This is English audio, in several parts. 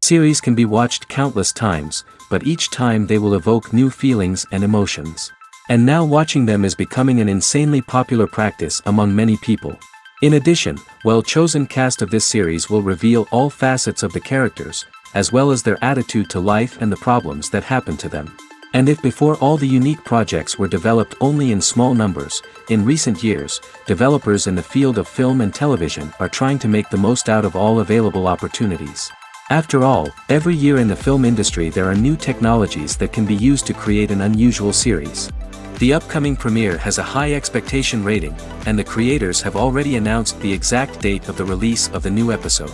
Series can be watched countless times, but each time they will evoke new feelings and emotions. And now watching them is becoming an insanely popular practice among many people. In addition, well-chosen cast of this series will reveal all facets of the characters, as well as their attitude to life and the problems that happen to them. And if before all the unique projects were developed only in small numbers, in recent years, developers in the field of film and television are trying to make the most out of all available opportunities. After all, every year in the film industry there are new technologies that can be used to create an unusual series. The upcoming premiere has a high expectation rating, and the creators have already announced the exact date of the release of the new episode.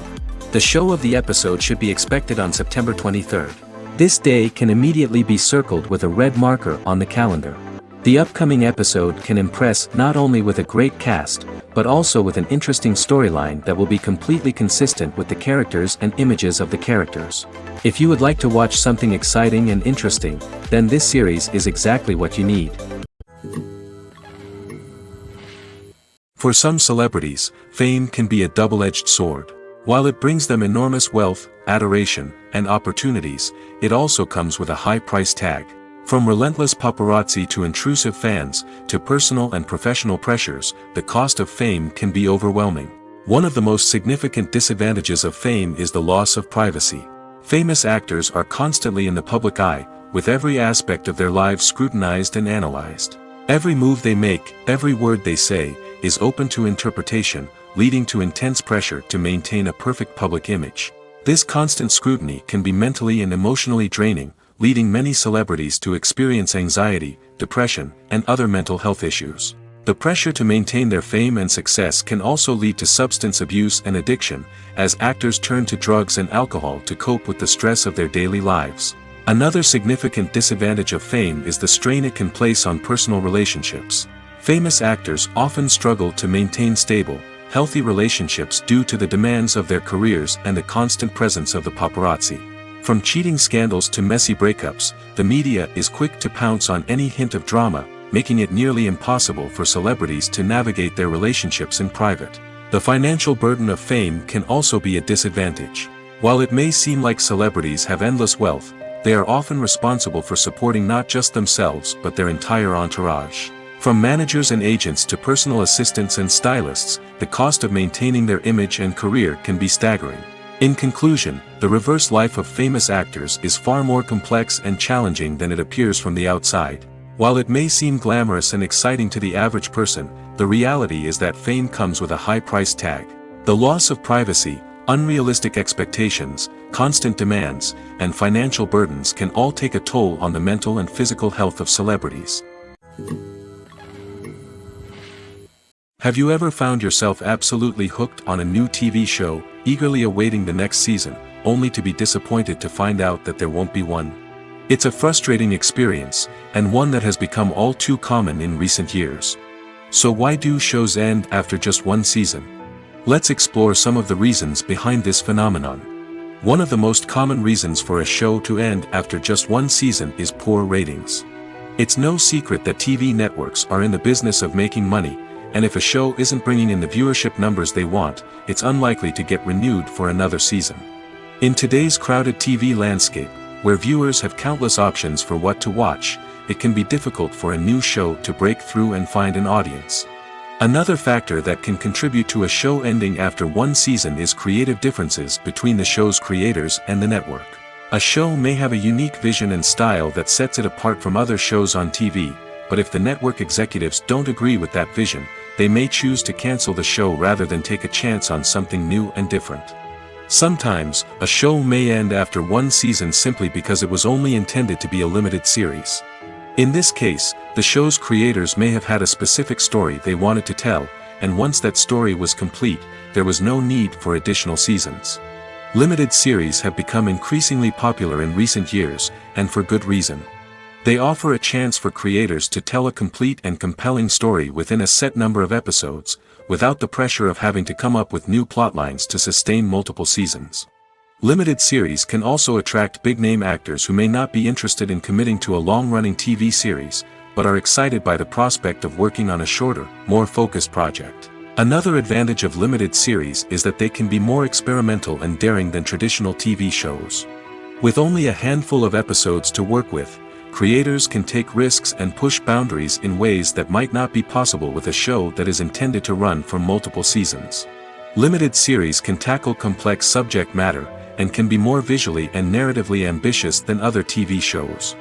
The show of the episode should be expected on September 23rd. This day can immediately be circled with a red marker on the calendar. The upcoming episode can impress not only with a great cast, but also with an interesting storyline that will be completely consistent with the characters and images of the characters. If you would like to watch something exciting and interesting, then this series is exactly what you need. For some celebrities, fame can be a double-edged sword. While it brings them enormous wealth, adoration, and opportunities, it also comes with a high price tag. From relentless paparazzi to intrusive fans, to personal and professional pressures, the cost of fame can be overwhelming. One of the most significant disadvantages of fame is the loss of privacy. Famous actors are constantly in the public eye, with every aspect of their lives scrutinized and analyzed. Every move they make, every word they say, is open to interpretation, leading to intense pressure to maintain a perfect public image. This constant scrutiny can be mentally and emotionally draining, leading many celebrities to experience anxiety, depression, and other mental health issues. The pressure to maintain their fame and success can also lead to substance abuse and addiction, as actors turn to drugs and alcohol to cope with the stress of their daily lives. Another significant disadvantage of fame is the strain it can place on personal relationships. Famous actors often struggle to maintain stable, healthy relationships due to the demands of their careers and the constant presence of the paparazzi. From cheating scandals to messy breakups, the media is quick to pounce on any hint of drama, making it nearly impossible for celebrities to navigate their relationships in private. The financial burden of fame can also be a disadvantage. While it may seem like celebrities have endless wealth, they are often responsible for supporting not just themselves but their entire entourage. From managers and agents to personal assistants and stylists, the cost of maintaining their image and career can be staggering. In conclusion, the reverse life of famous actors is far more complex and challenging than it appears from the outside. While it may seem glamorous and exciting to the average person, the reality is that fame comes with a high price tag. The loss of privacy, unrealistic expectations, constant demands, and financial burdens can all take a toll on the mental and physical health of celebrities. Have you ever found yourself absolutely hooked on a new TV show, eagerly awaiting the next season, only to be disappointed to find out that there won't be one? It's a frustrating experience, and one that has become all too common in recent years. So why do shows end after just one season? Let's explore some of the reasons behind this phenomenon. One of the most common reasons for a show to end after just one season is poor ratings. It's no secret that TV networks are in the business of making money, and if a show isn't bringing in the viewership numbers they want, it's unlikely to get renewed for another season. In today's crowded TV landscape, where viewers have countless options for what to watch, it can be difficult for a new show to break through and find an audience. Another factor that can contribute to a show ending after one season is creative differences between the show's creators and the network. A show may have a unique vision and style that sets it apart from other shows on TV, but if the network executives don't agree with that vision, they may choose to cancel the show rather than take a chance on something new and different. Sometimes, a show may end after one season simply because it was only intended to be a limited series. In this case, the show's creators may have had a specific story they wanted to tell, and once that story was complete, there was no need for additional seasons. Limited series have become increasingly popular in recent years, and for good reason. They offer a chance for creators to tell a complete and compelling story within a set number of episodes, without the pressure of having to come up with new plotlines to sustain multiple seasons. Limited series can also attract big-name actors who may not be interested in committing to a long-running TV series, but are excited by the prospect of working on a shorter, more focused project. Another advantage of limited series is that they can be more experimental and daring than traditional TV shows. With only a handful of episodes to work with, creators can take risks and push boundaries in ways that might not be possible with a show that is intended to run for multiple seasons. Limited series can tackle complex subject matter, and can be more visually and narratively ambitious than other TV shows.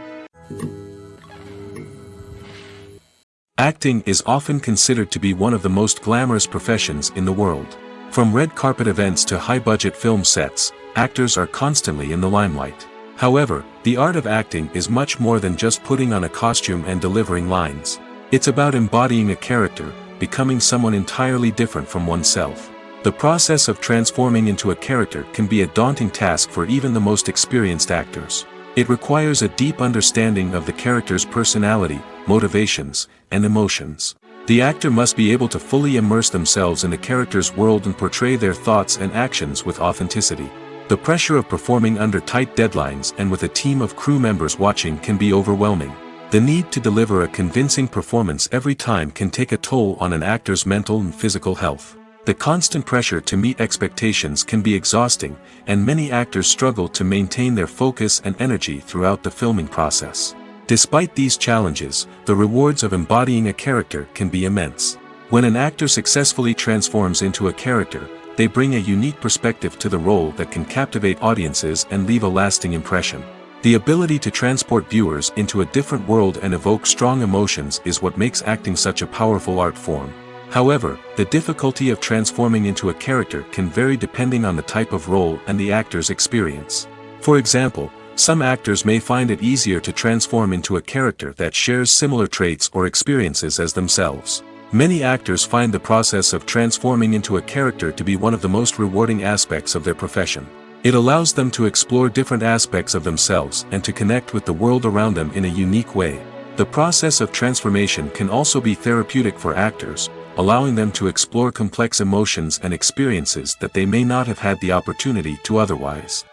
Acting is often considered to be one of the most glamorous professions in the world. From red carpet events to high-budget film sets, actors are constantly in the limelight. However, the art of acting is much more than just putting on a costume and delivering lines. It's about embodying a character, becoming someone entirely different from oneself. The process of transforming into a character can be a daunting task for even the most experienced actors. It requires a deep understanding of the character's personality, motivations, and emotions. The actor must be able to fully immerse themselves in the character's world and portray their thoughts and actions with authenticity. The pressure of performing under tight deadlines and with a team of crew members watching can be overwhelming. The need to deliver a convincing performance every time can take a toll on an actor's mental and physical health. The constant pressure to meet expectations can be exhausting, and many actors struggle to maintain their focus and energy throughout the filming process. Despite these challenges, the rewards of embodying a character can be immense. When an actor successfully transforms into a character, they bring a unique perspective to the role that can captivate audiences and leave a lasting impression. The ability to transport viewers into a different world and evoke strong emotions is what makes acting such a powerful art form. However, the difficulty of transforming into a character can vary depending on the type of role and the actor's experience. For example, some actors may find it easier to transform into a character that shares similar traits or experiences as themselves. Many actors find the process of transforming into a character to be one of the most rewarding aspects of their profession. It allows them to explore different aspects of themselves and to connect with the world around them in a unique way. The process of transformation can also be therapeutic for actors, allowing them to explore complex emotions and experiences that they may not have had the opportunity to otherwise.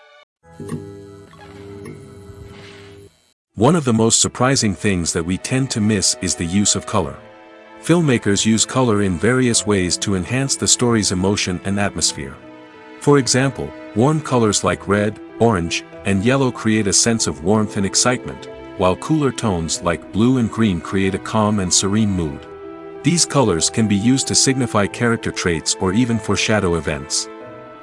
One of the most surprising things that we tend to miss is the use of color. Filmmakers use color in various ways to enhance the story's emotion and atmosphere. For example, warm colors like red, orange, and yellow create a sense of warmth and excitement, while cooler tones like blue and green create a calm and serene mood. These colors can be used to signify character traits or even foreshadow events.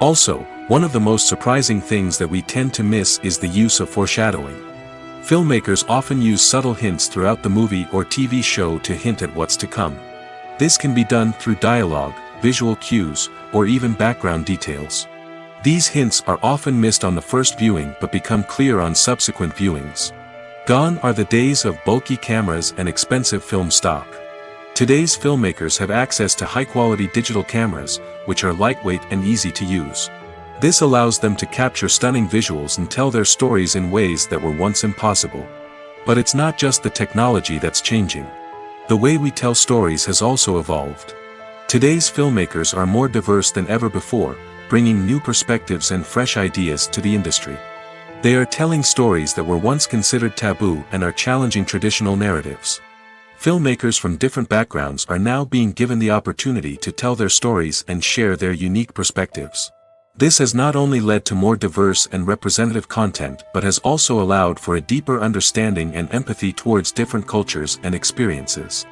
Also, one of the most surprising things that we tend to miss is the use of foreshadowing. Filmmakers often use subtle hints throughout the movie or TV show to hint at what's to come. This can be done through dialogue, visual cues, or even background details. These hints are often missed on the first viewing but become clear on subsequent viewings. Gone are the days of bulky cameras and expensive film stock. Today's filmmakers have access to high-quality digital cameras, which are lightweight and easy to use. This allows them to capture stunning visuals and tell their stories in ways that were once impossible. But it's not just the technology that's changing. The way we tell stories has also evolved. Today's filmmakers are more diverse than ever before, bringing new perspectives and fresh ideas to the industry. They are telling stories that were once considered taboo and are challenging traditional narratives. Filmmakers from different backgrounds are now being given the opportunity to tell their stories and share their unique perspectives. This has not only led to more diverse and representative content but has also allowed for a deeper understanding and empathy towards different cultures and experiences.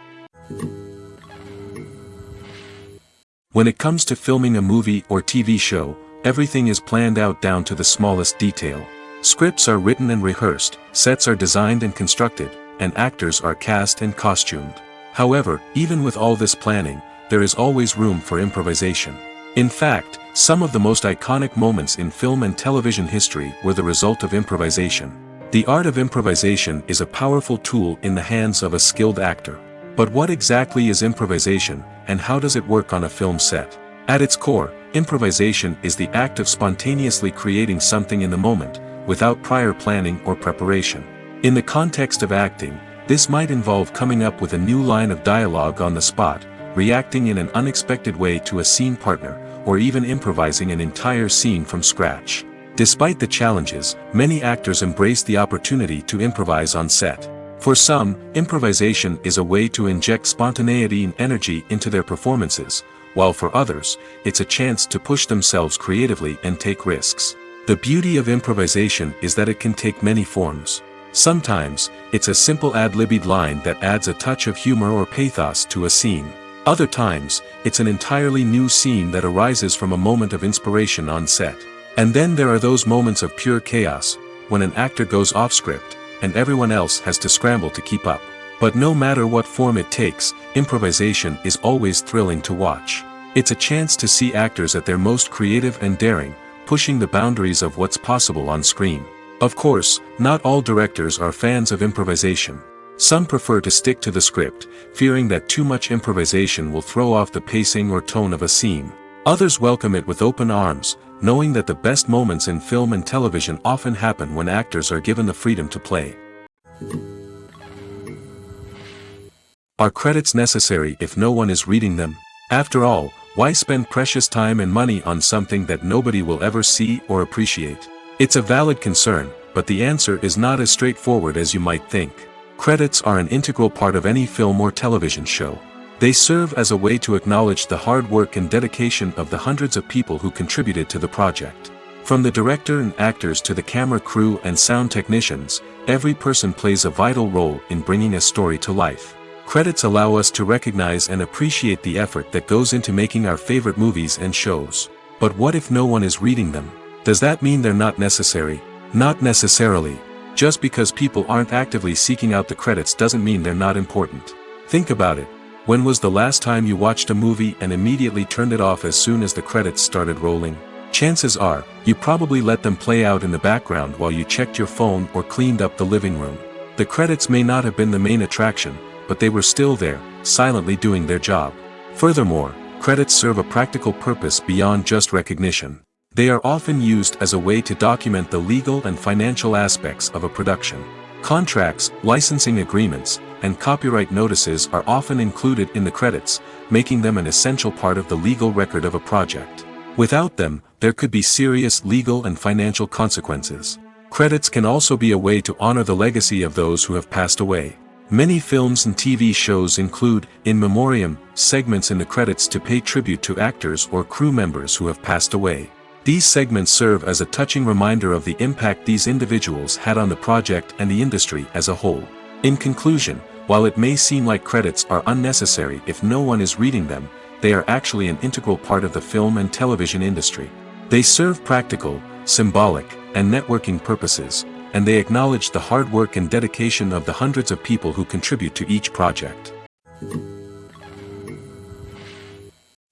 When it comes to filming a movie or TV show, everything is planned out down to the smallest detail. Scripts are written and rehearsed, sets are designed and constructed, and actors are cast and costumed. However, even with all this planning, there is always room for improvisation. In fact, some of the most iconic moments in film and television history were the result of improvisation. The art of improvisation is a powerful tool in the hands of a skilled actor. But what exactly is improvisation, and how does it work on a film set? At its core, improvisation is the act of spontaneously creating something in the moment, without prior planning or preparation. In the context of acting, this might involve coming up with a new line of dialogue on the spot, reacting in an unexpected way to a scene partner, or even improvising an entire scene from scratch. Despite the challenges, many actors embrace the opportunity to improvise on set. For some, improvisation is a way to inject spontaneity and energy into their performances, while for others, it's a chance to push themselves creatively and take risks. The beauty of improvisation is that it can take many forms. Sometimes, it's a simple ad-libbed line that adds a touch of humor or pathos to a scene. Other times, it's an entirely new scene that arises from a moment of inspiration on set. And then there are those moments of pure chaos, when an actor goes off script, and everyone else has to scramble to keep up. But no matter what form it takes, improvisation is always thrilling to watch. It's a chance to see actors at their most creative and daring, pushing the boundaries of what's possible on screen. Of course, not all directors are fans of improvisation. Some prefer to stick to the script, fearing that too much improvisation will throw off the pacing or tone of a scene. Others welcome it with open arms, knowing that the best moments in film and television often happen when actors are given the freedom to play. Are credits necessary if no one is reading them? After all, why spend precious time and money on something that nobody will ever see or appreciate? It's a valid concern, but the answer is not as straightforward as you might think. Credits are an integral part of any film or television show. They serve as a way to acknowledge the hard work and dedication of the hundreds of people who contributed to the project. From the director and actors to the camera crew and sound technicians, every person plays a vital role in bringing a story to life. Credits allow us to recognize and appreciate the effort that goes into making our favorite movies and shows. But what if no one is reading them? Does that mean they're not necessary? Not necessarily. Just because people aren't actively seeking out the credits doesn't mean they're not important. Think about it. When was the last time you watched a movie and immediately turned it off as soon as the credits started rolling? Chances are, you probably let them play out in the background while you checked your phone or cleaned up the living room. The credits may not have been the main attraction, but they were still there, silently doing their job. Furthermore, credits serve a practical purpose beyond just recognition. They are often used as a way to document the legal and financial aspects of a production. Contracts, licensing agreements, and copyright notices are often included in the credits, making them an essential part of the legal record of a project. Without them, there could be serious legal and financial consequences. Credits can also be a way to honor the legacy of those who have passed away. Many films and TV shows include, in memoriam, segments in the credits to pay tribute to actors or crew members who have passed away. These segments serve as a touching reminder of the impact these individuals had on the project and the industry as a whole. In conclusion, while it may seem like credits are unnecessary if no one is reading them, they are actually an integral part of the film and television industry. They serve practical, symbolic, and networking purposes, and they acknowledge the hard work and dedication of the hundreds of people who contribute to each project.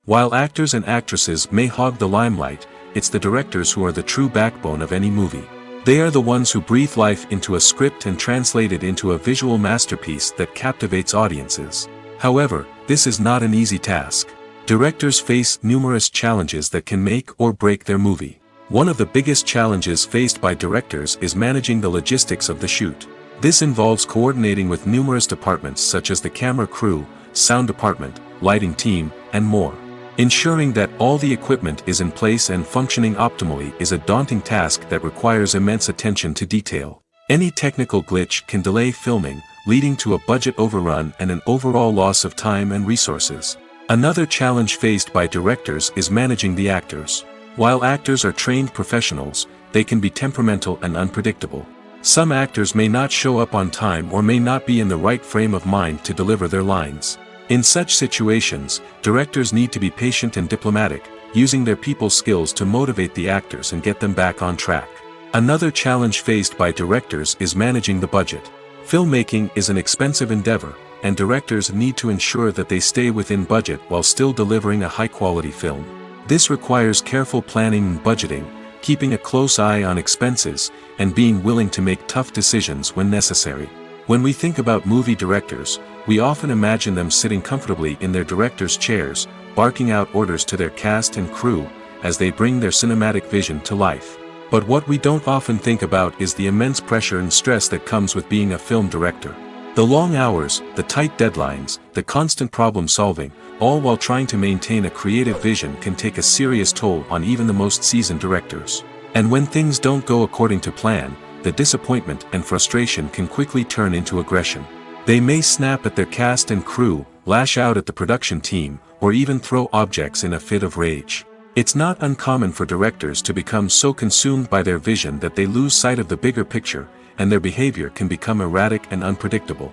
While actors and actresses may hog the limelight, it's the directors who are the true backbone of any movie. They are the ones who breathe life into a script and translate it into a visual masterpiece that captivates audiences. However, this is not an easy task. Directors face numerous challenges that can make or break their movie. One of the biggest challenges faced by directors is managing the logistics of the shoot. This involves coordinating with numerous departments such as the camera crew, sound department, lighting team, and more. Ensuring that all the equipment is in place and functioning optimally is a daunting task that requires immense attention to detail. Any technical glitch can delay filming, leading to a budget overrun and an overall loss of time and resources. Another challenge faced by directors is managing the actors. While actors are trained professionals, they can be temperamental and unpredictable. Some actors may not show up on time or may not be in the right frame of mind to deliver their lines. In such situations, directors need to be patient and diplomatic, using their people skills to motivate the actors and get them back on track. Another challenge faced by directors is managing the budget. Filmmaking is an expensive endeavor, and directors need to ensure that they stay within budget while still delivering a high-quality film. This requires careful planning and budgeting, keeping a close eye on expenses, and being willing to make tough decisions when necessary. When we think about movie directors, we often imagine them sitting comfortably in their director's chairs, barking out orders to their cast and crew, as they bring their cinematic vision to life. But what we don't often think about is the immense pressure and stress that comes with being a film director. The long hours, the tight deadlines, the constant problem solving, all while trying to maintain a creative vision can take a serious toll on even the most seasoned directors. And when things don't go according to plan, the disappointment and frustration can quickly turn into aggression. They may snap at their cast and crew, lash out at the production team, or even throw objects in a fit of rage. It's not uncommon for directors to become so consumed by their vision that they lose sight of the bigger picture, and their behavior can become erratic and unpredictable.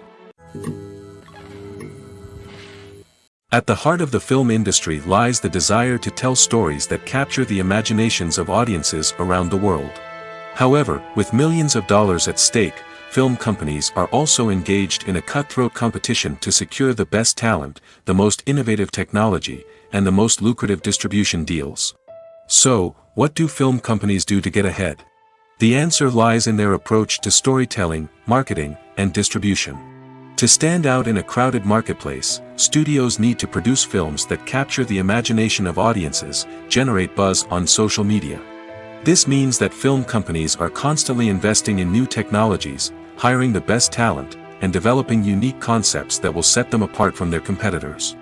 At the heart of the film industry lies the desire to tell stories that capture the imaginations of audiences around the world. However, with millions of dollars at stake, film companies are also engaged in a cutthroat competition to secure the best talent, the most innovative technology, and the most lucrative distribution deals. So, what do film companies do to get ahead? The answer lies in their approach to storytelling, marketing, and distribution. To stand out in a crowded marketplace, studios need to produce films that capture the imagination of audiences, generate buzz on social media. This means that film companies are constantly investing in new technologies, hiring the best talent, and developing unique concepts that will set them apart from their competitors.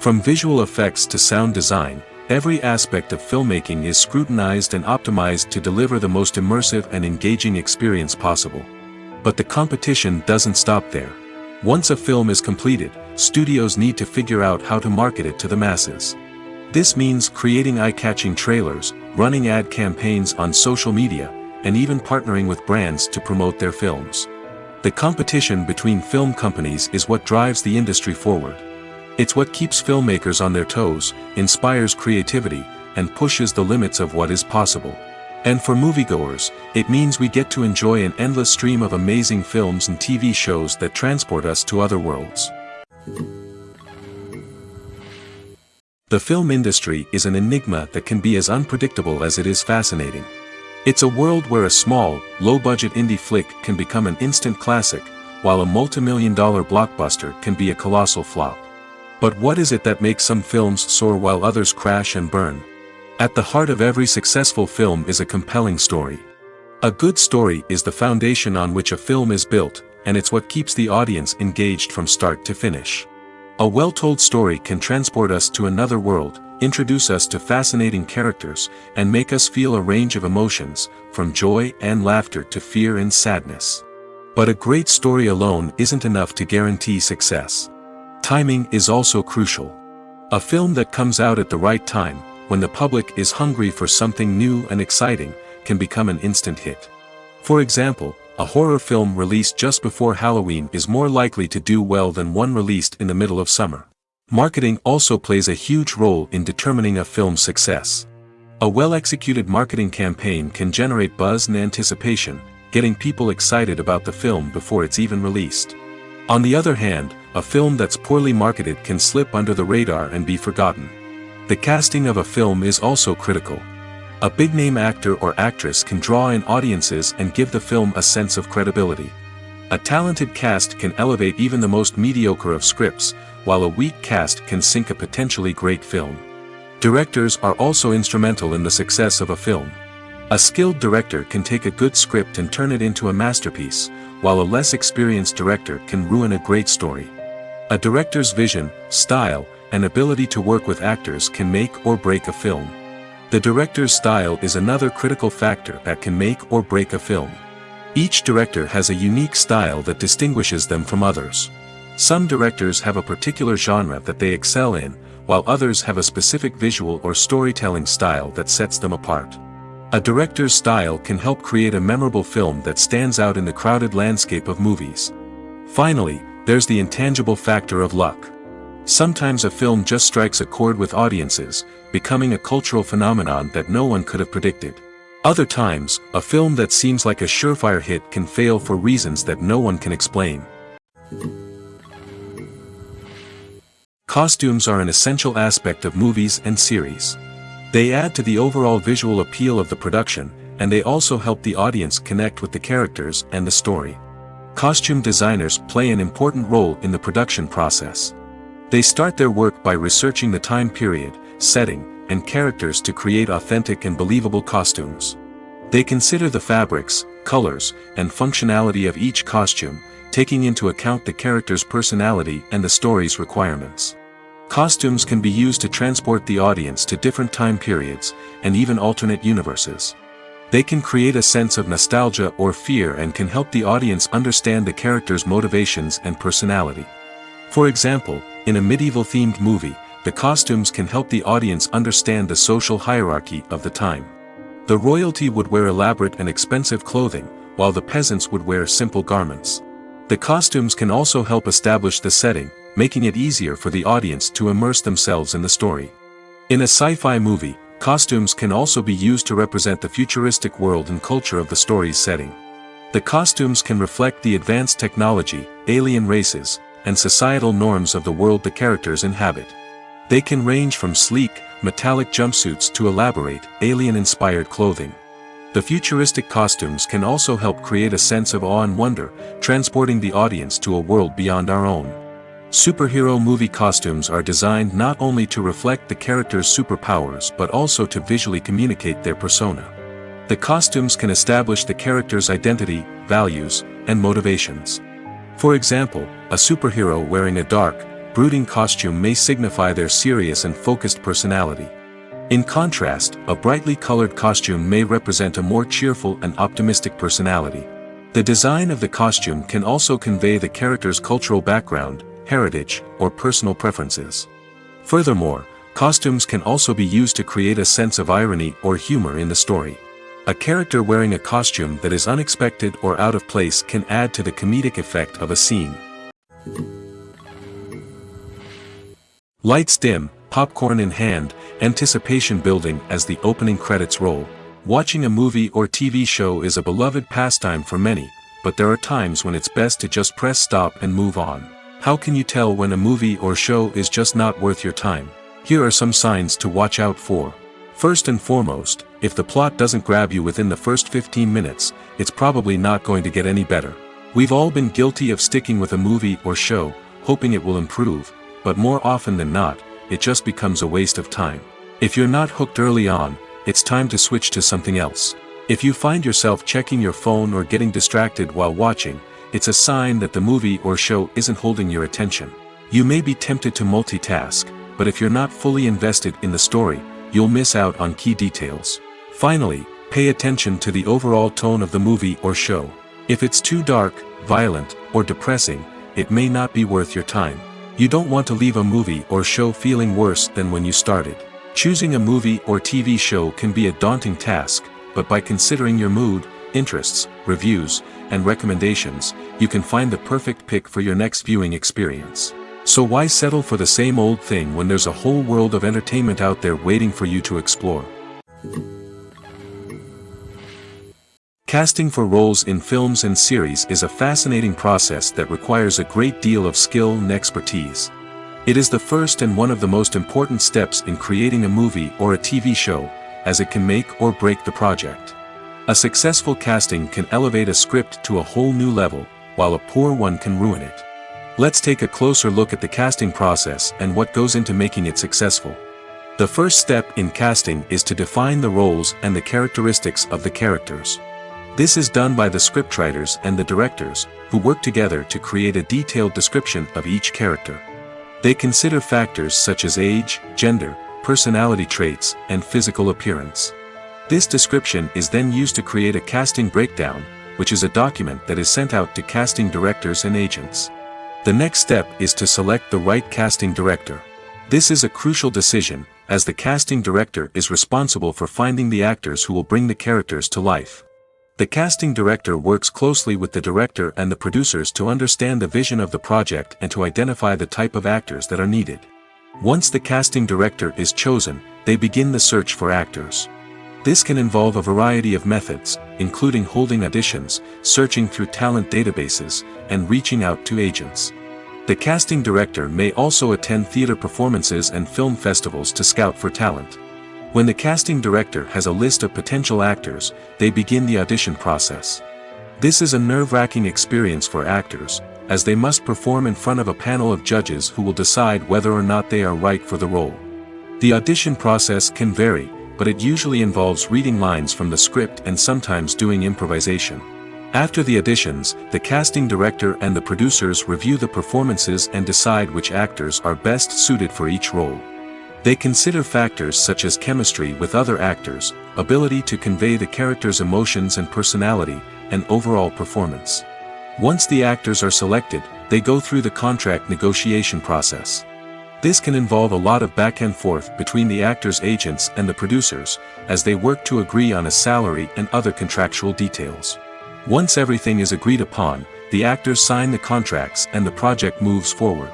From visual effects to sound design, every aspect of filmmaking is scrutinized and optimized to deliver the most immersive and engaging experience possible. But the competition doesn't stop there. Once a film is completed, studios need to figure out how to market it to the masses. This means creating eye-catching trailers, running ad campaigns on social media, and even partnering with brands to promote their films. The competition between film companies is what drives the industry forward. It's what keeps filmmakers on their toes, inspires creativity, and pushes the limits of what is possible. And for moviegoers, it means we get to enjoy an endless stream of amazing films and TV shows that transport us to other worlds. The film industry is an enigma that can be as unpredictable as it is fascinating. It's a world where a small, low-budget indie flick can become an instant classic, while a multi-million-dollar blockbuster can be a colossal flop. But what is it that makes some films soar while others crash and burn? At the heart of every successful film is a compelling story. A good story is the foundation on which a film is built, and it's what keeps the audience engaged from start to finish. A well-told story can transport us to another world, introduce us to fascinating characters, and make us feel a range of emotions, from joy and laughter to fear and sadness. But a great story alone isn't enough to guarantee success. Timing is also crucial. A film that comes out at the right time, when the public is hungry for something new and exciting, can become an instant hit. For example, a horror film released just before Halloween is more likely to do well than one released in the middle of summer. Marketing also plays a huge role in determining a film's success. A well-executed marketing campaign can generate buzz and anticipation, getting people excited about the film before it's even released. On the other hand, a film that's poorly marketed can slip under the radar and be forgotten. The casting of a film is also critical. A big-name actor or actress can draw in audiences and give the film a sense of credibility. A talented cast can elevate even the most mediocre of scripts, while a weak cast can sink a potentially great film. Directors are also instrumental in the success of a film. A skilled director can take a good script and turn it into a masterpiece, while a less experienced director can ruin a great story. A director's vision, style, and ability to work with actors can make or break a film. The director's style is another critical factor that can make or break a film. Each director has a unique style that distinguishes them from others. Some directors have a particular genre that they excel in, while others have a specific visual or storytelling style that sets them apart. A director's style can help create a memorable film that stands out in the crowded landscape of movies. Finally, there's the intangible factor of luck. Sometimes a film just strikes a chord with audiences, becoming a cultural phenomenon that no one could have predicted. Other times, a film that seems like a surefire hit can fail for reasons that no one can explain. Costumes are an essential aspect of movies and series. They add to the overall visual appeal of the production, and they also help the audience connect with the characters and the story. Costume designers play an important role in the production process. They start their work by researching the time period, setting, and characters to create authentic and believable costumes. They consider the fabrics, colors, and functionality of each costume, taking into account the character's personality and the story's requirements. Costumes can be used to transport the audience to different time periods, and even alternate universes. They can create a sense of nostalgia or fear and can help the audience understand the character's motivations and personality. For example, in a medieval-themed movie, the costumes can help the audience understand the social hierarchy of the time. The royalty would wear elaborate and expensive clothing, while the peasants would wear simple garments. The costumes can also help establish the setting, making it easier for the audience to immerse themselves in the story. In a sci-fi movie, costumes can also be used to represent the futuristic world and culture of the story's setting. The costumes can reflect the advanced technology, alien races, and societal norms of the world the characters inhabit. They can range from sleek, metallic jumpsuits to elaborate, alien-inspired clothing. The futuristic costumes can also help create a sense of awe and wonder, transporting the audience to a world beyond our own. Superhero movie costumes are designed not only to reflect the character's superpowers but also to visually communicate their persona. The costumes can establish the character's identity, values, and motivations. For example, a superhero wearing a dark, brooding costume may signify their serious and focused personality. In contrast, a brightly colored costume may represent a more cheerful and optimistic personality. The design of the costume can also convey the character's cultural background, heritage, or personal preferences. Furthermore, costumes can also be used to create a sense of irony or humor in the story. A character wearing a costume that is unexpected or out of place can add to the comedic effect of a scene. Lights dim, popcorn in hand, anticipation building as the opening credits roll. Watching a movie or TV show is a beloved pastime for many, but there are times when it's best to just press stop and move on. How can you tell when a movie or show is just not worth your time? Here are some signs to watch out for. First and foremost, if the plot doesn't grab you within the first 15 minutes, it's probably not going to get any better. We've all been guilty of sticking with a movie or show, hoping it will improve, but more often than not, it just becomes a waste of time. If you're not hooked early on, it's time to switch to something else. If you find yourself checking your phone or getting distracted while watching, it's a sign that the movie or show isn't holding your attention. You may be tempted to multitask, but if you're not fully invested in the story, you'll miss out on key details. Finally, pay attention to the overall tone of the movie or show. If it's too dark, violent, or depressing, it may not be worth your time. You don't want to leave a movie or show feeling worse than when you started. Choosing a movie or TV show can be a daunting task, but by considering your mood, interests, reviews, and recommendations, you can find the perfect pick for your next viewing experience. So why settle for the same old thing when there's a whole world of entertainment out there waiting for you to explore? Casting for roles in films and series is a fascinating process that requires a great deal of skill and expertise. It is the first and one of the most important steps in creating a movie or a TV show, as it can make or break the project. A successful casting can elevate a script to a whole new level, while a poor one can ruin it. Let's take a closer look at the casting process and what goes into making it successful. The first step in casting is to define the roles and the characteristics of the characters. This is done by the scriptwriters and the directors, who work together to create a detailed description of each character. They consider factors such as age, gender, personality traits, and physical appearance. This description is then used to create a casting breakdown, which is a document that is sent out to casting directors and agents. The next step is to select the right casting director. This is a crucial decision, as the casting director is responsible for finding the actors who will bring the characters to life. The casting director works closely with the director and the producers to understand the vision of the project and to identify the type of actors that are needed. Once the casting director is chosen, they begin the search for actors. This can involve a variety of methods, including holding auditions, searching through talent databases, and reaching out to agents. The casting director may also attend theater performances and film festivals to scout for talent. When the casting director has a list of potential actors, they begin the audition process. This is a nerve-wracking experience for actors, as they must perform in front of a panel of judges who will decide whether or not they are right for the role. The audition process can vary, but it usually involves reading lines from the script and sometimes doing improvisation. After the auditions, the casting director and the producers review the performances and decide which actors are best suited for each role. They consider factors such as chemistry with other actors, ability to convey the character's emotions and personality, and overall performance. Once the actors are selected, they go through the contract negotiation process. This can involve a lot of back and forth between the actors' agents and the producers, as they work to agree on a salary and other contractual details. Once everything is agreed upon, the actors sign the contracts and the project moves forward.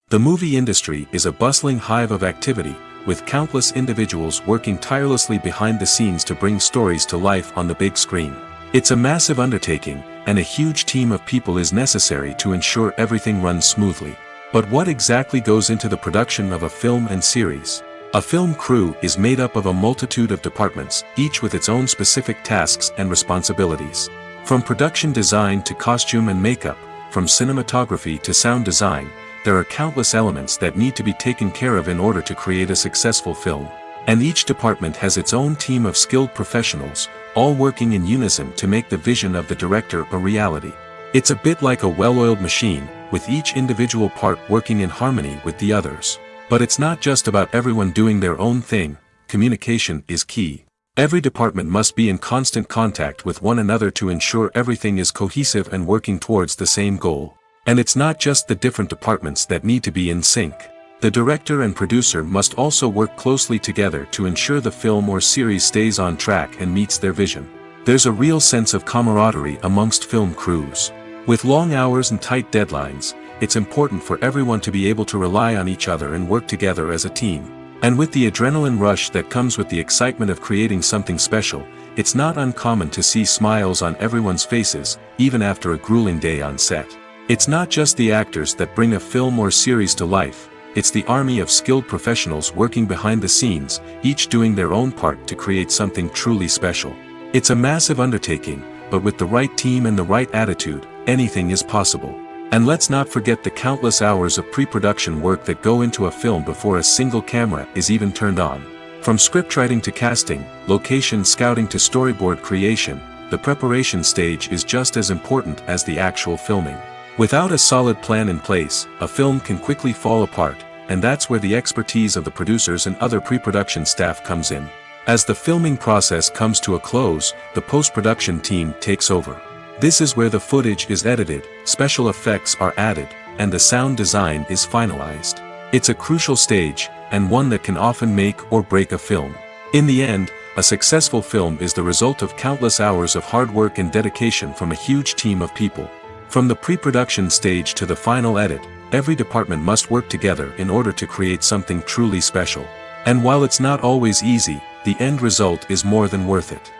The movie industry is a bustling hive of activity, with countless individuals working tirelessly behind the scenes to bring stories to life on the big screen. It's a massive undertaking, and a huge team of people is necessary to ensure everything runs smoothly. But what exactly goes into the production of a film and series? A film crew is made up of a multitude of departments, each with its own specific tasks and responsibilities. From production design to costume and makeup, from cinematography to sound design, there are countless elements that need to be taken care of in order to create a successful film. And each department has its own team of skilled professionals, all working in unison to make the vision of the director a reality. It's a bit like a well-oiled machine, with each individual part working in harmony with the others. But it's not just about everyone doing their own thing. Communication is key. Every department must be in constant contact with one another to ensure everything is cohesive and working towards the same goal. And it's not just the different departments that need to be in sync. The director and producer must also work closely together to ensure the film or series stays on track and meets their vision. There's a real sense of camaraderie amongst film crews. With long hours and tight deadlines, it's important for everyone to be able to rely on each other and work together as a team. And with the adrenaline rush that comes with the excitement of creating something special, it's not uncommon to see smiles on everyone's faces, even after a grueling day on set. It's not just the actors that bring a film or series to life, it's the army of skilled professionals working behind the scenes, each doing their own part to create something truly special. It's a massive undertaking, but with the right team and the right attitude, anything is possible. And let's not forget the countless hours of pre-production work that go into a film before a single camera is even turned on. From scriptwriting to casting, location scouting to storyboard creation, the preparation stage is just as important as the actual filming. Without a solid plan in place, a film can quickly fall apart, and that's where the expertise of the producers and other pre-production staff comes in. As the filming process comes to a close, the post-production team takes over. This is where the footage is edited, special effects are added, and the sound design is finalized. It's a crucial stage, and one that can often make or break a film. In the end, a successful film is the result of countless hours of hard work and dedication from a huge team of people. From the pre-production stage to the final edit, every department must work together in order to create something truly special. And while it's not always easy, the end result is more than worth it.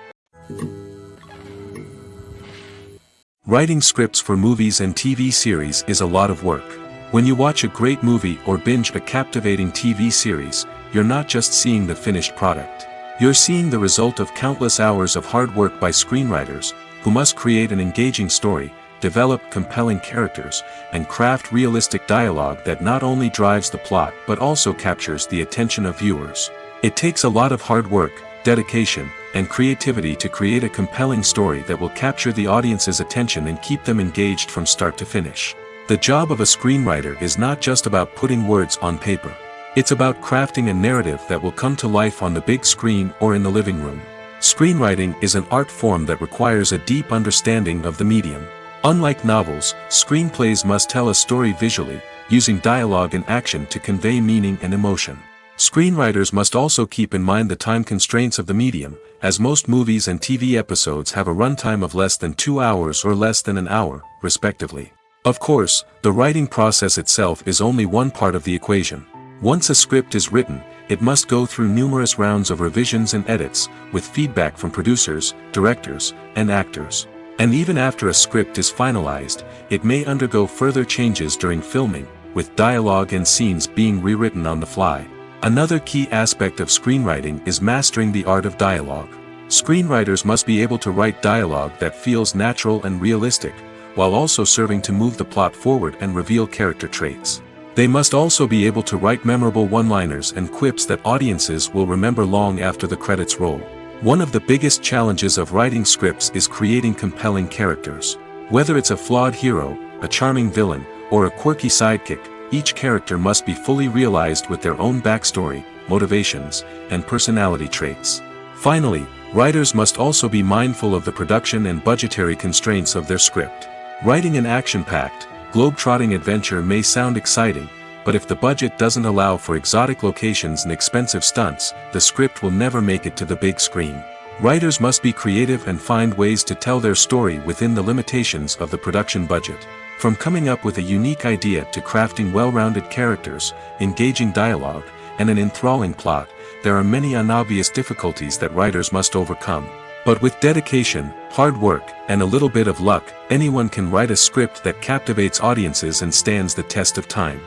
Writing scripts for movies and TV series is a lot of work. When you watch a great movie or binge a captivating TV series, you're not just seeing the finished product. You're seeing the result of countless hours of hard work by screenwriters, who must create an engaging story, develop compelling characters, and craft realistic dialogue that not only drives the plot but also captures the attention of viewers. It takes a lot of hard work, dedication, and creativity to create a compelling story that will capture the audience's attention and keep them engaged from start to finish. The job of a screenwriter is not just about putting words on paper. It's about crafting a narrative that will come to life on the big screen or in the living room. Screenwriting is an art form that requires a deep understanding of the medium. Unlike novels, screenplays must tell a story visually, using dialogue and action to convey meaning and emotion. Screenwriters must also keep in mind the time constraints of the medium, as most movies and TV episodes have a runtime of less than 2 hours or less than an hour, respectively. Of course, the writing process itself is only one part of the equation. Once a script is written, it must go through numerous rounds of revisions and edits, with feedback from producers, directors, and actors. And even after a script is finalized, it may undergo further changes during filming, with dialogue and scenes being rewritten on the fly. Another key aspect of screenwriting is mastering the art of dialogue. Screenwriters must be able to write dialogue that feels natural and realistic, while also serving to move the plot forward and reveal character traits. They must also be able to write memorable one-liners and quips that audiences will remember long after the credits roll. One of the biggest challenges of writing scripts is creating compelling characters. Whether it's a flawed hero, a charming villain, or a quirky sidekick, each character must be fully realized with their own backstory, motivations, and personality traits. Finally, writers must also be mindful of the production and budgetary constraints of their script. Writing an action-packed, globe-trotting adventure may sound exciting, but if the budget doesn't allow for exotic locations and expensive stunts, the script will never make it to the big screen. Writers must be creative and find ways to tell their story within the limitations of the production budget. From coming up with a unique idea to crafting well-rounded characters, engaging dialogue, and an enthralling plot, there are many unobvious difficulties that writers must overcome. But with dedication, hard work, and a little bit of luck, anyone can write a script that captivates audiences and stands the test of time.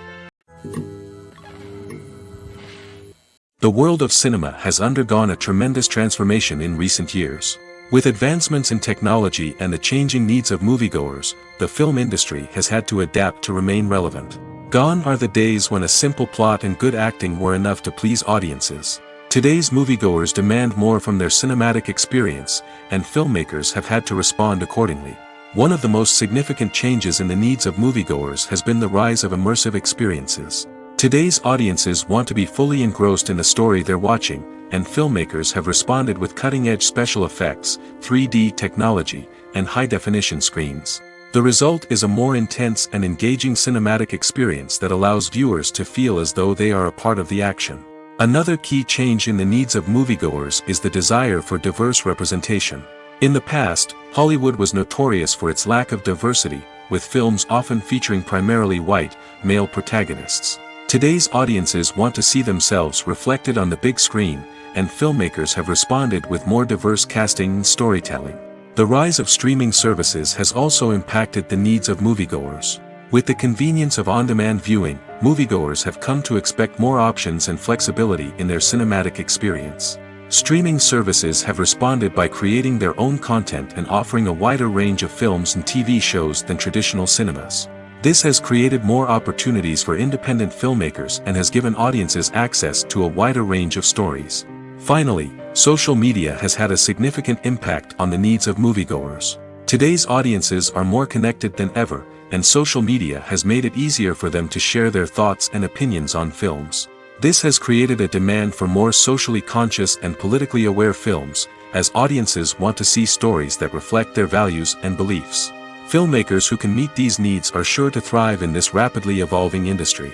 The world of cinema has undergone a tremendous transformation in recent years. With advancements in technology and the changing needs of moviegoers, the film industry has had to adapt to remain relevant. Gone are the days when a simple plot and good acting were enough to please audiences. Today's moviegoers demand more from their cinematic experience, and filmmakers have had to respond accordingly. One of the most significant changes in the needs of moviegoers has been the rise of immersive experiences. Today's audiences want to be fully engrossed in the story they're watching, and filmmakers have responded with cutting-edge special effects, 3D technology, and high-definition screens. The result is a more intense and engaging cinematic experience that allows viewers to feel as though they are a part of the action. Another key change in the needs of moviegoers is the desire for diverse representation. In the past, Hollywood was notorious for its lack of diversity, with films often featuring primarily white, male protagonists. Today's audiences want to see themselves reflected on the big screen, and filmmakers have responded with more diverse casting and storytelling. The rise of streaming services has also impacted the needs of moviegoers. With the convenience of on-demand viewing, moviegoers have come to expect more options and flexibility in their cinematic experience. Streaming services have responded by creating their own content and offering a wider range of films and TV shows than traditional cinemas. This has created more opportunities for independent filmmakers and has given audiences access to a wider range of stories. Finally, social media has had a significant impact on the needs of moviegoers. Today's audiences are more connected than ever, and social media has made it easier for them to share their thoughts and opinions on films. This has created a demand for more socially conscious and politically aware films, as audiences want to see stories that reflect their values and beliefs. Filmmakers who can meet these needs are sure to thrive in this rapidly evolving industry.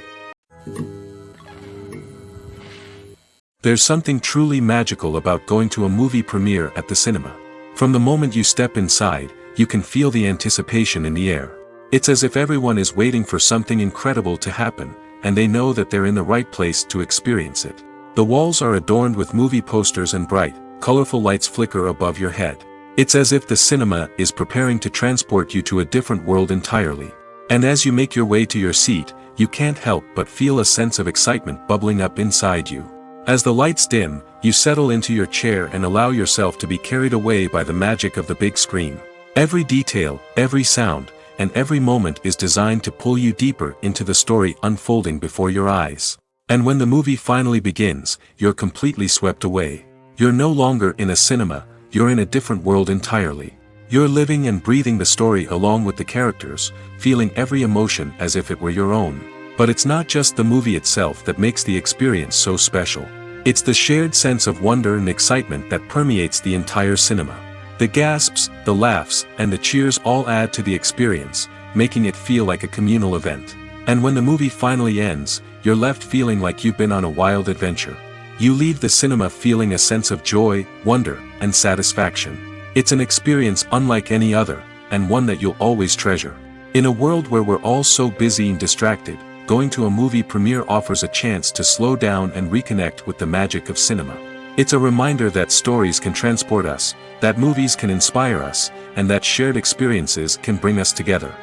There's something truly magical about going to a movie premiere at the cinema. From the moment you step inside, you can feel the anticipation in the air. It's as if everyone is waiting for something incredible to happen, and they know that they're in the right place to experience it. The walls are adorned with movie posters and bright, colorful lights flicker above your head. It's as if the cinema is preparing to transport you to a different world entirely. And as you make your way to your seat, you can't help but feel a sense of excitement bubbling up inside you. As the lights dim, you settle into your chair and allow yourself to be carried away by the magic of the big screen. Every detail, every sound, and every moment is designed to pull you deeper into the story unfolding before your eyes. And when the movie finally begins, you're completely swept away. You're no longer in a cinema, you're in a different world entirely. You're living and breathing the story along with the characters, feeling every emotion as if it were your own. But it's not just the movie itself that makes the experience so special. It's the shared sense of wonder and excitement that permeates the entire cinema. The gasps, the laughs, and the cheers all add to the experience, making it feel like a communal event. And when the movie finally ends, you're left feeling like you've been on a wild adventure. You leave the cinema feeling a sense of joy, wonder, and satisfaction. It's an experience unlike any other, and one that you'll always treasure. In a world where we're all so busy and distracted, going to a movie premiere offers a chance to slow down and reconnect with the magic of cinema. It's a reminder that stories can transport us, that movies can inspire us, and that shared experiences can bring us together.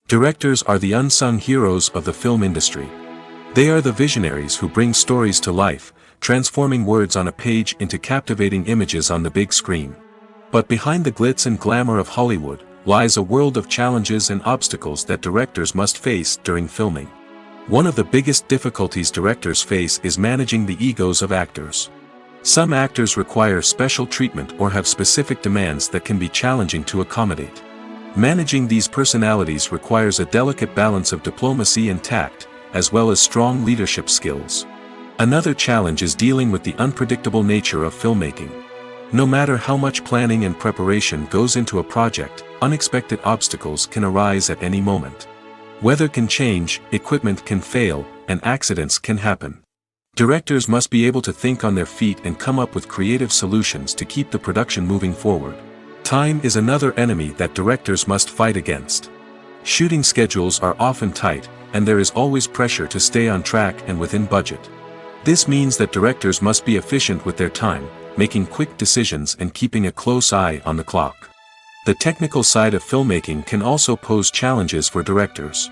Directors are the unsung heroes of the film industry. They are the visionaries who bring stories to life, transforming words on a page into captivating images on the big screen. But behind the glitz and glamour of Hollywood, lies a world of challenges and obstacles that directors must face during filming. One of the biggest difficulties directors face is managing the egos of actors. Some actors require special treatment or have specific demands that can be challenging to accommodate. Managing these personalities requires a delicate balance of diplomacy and tact, as well as strong leadership skills. Another challenge is dealing with the unpredictable nature of filmmaking. No matter how much planning and preparation goes into a project, unexpected obstacles can arise at any moment. Weather can change, equipment can fail, and accidents can happen. Directors must be able to think on their feet and come up with creative solutions to keep the production moving forward. Time is another enemy that directors must fight against. Shooting schedules are often tight, and there is always pressure to stay on track and within budget. This means that directors must be efficient with their time, making quick decisions and keeping a close eye on the clock. The technical side of filmmaking can also pose challenges for directors.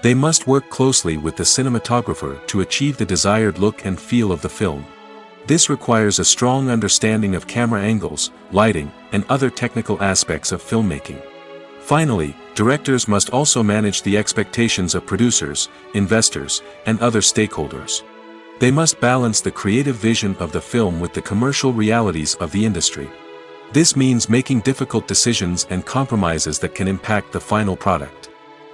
They must work closely with the cinematographer to achieve the desired look and feel of the film. This requires a strong understanding of camera angles, lighting, and other technical aspects of filmmaking. Finally, directors must also manage the expectations of producers, investors, and other stakeholders. They must balance the creative vision of the film with the commercial realities of the industry. This means making difficult decisions and compromises that can impact the final product.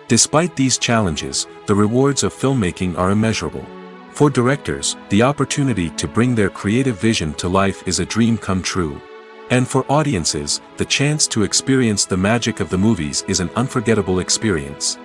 Despite these challenges, the rewards of filmmaking are immeasurable. For directors, the opportunity to bring their creative vision to life is a dream come true. And for audiences, the chance to experience the magic of the movies is an unforgettable experience.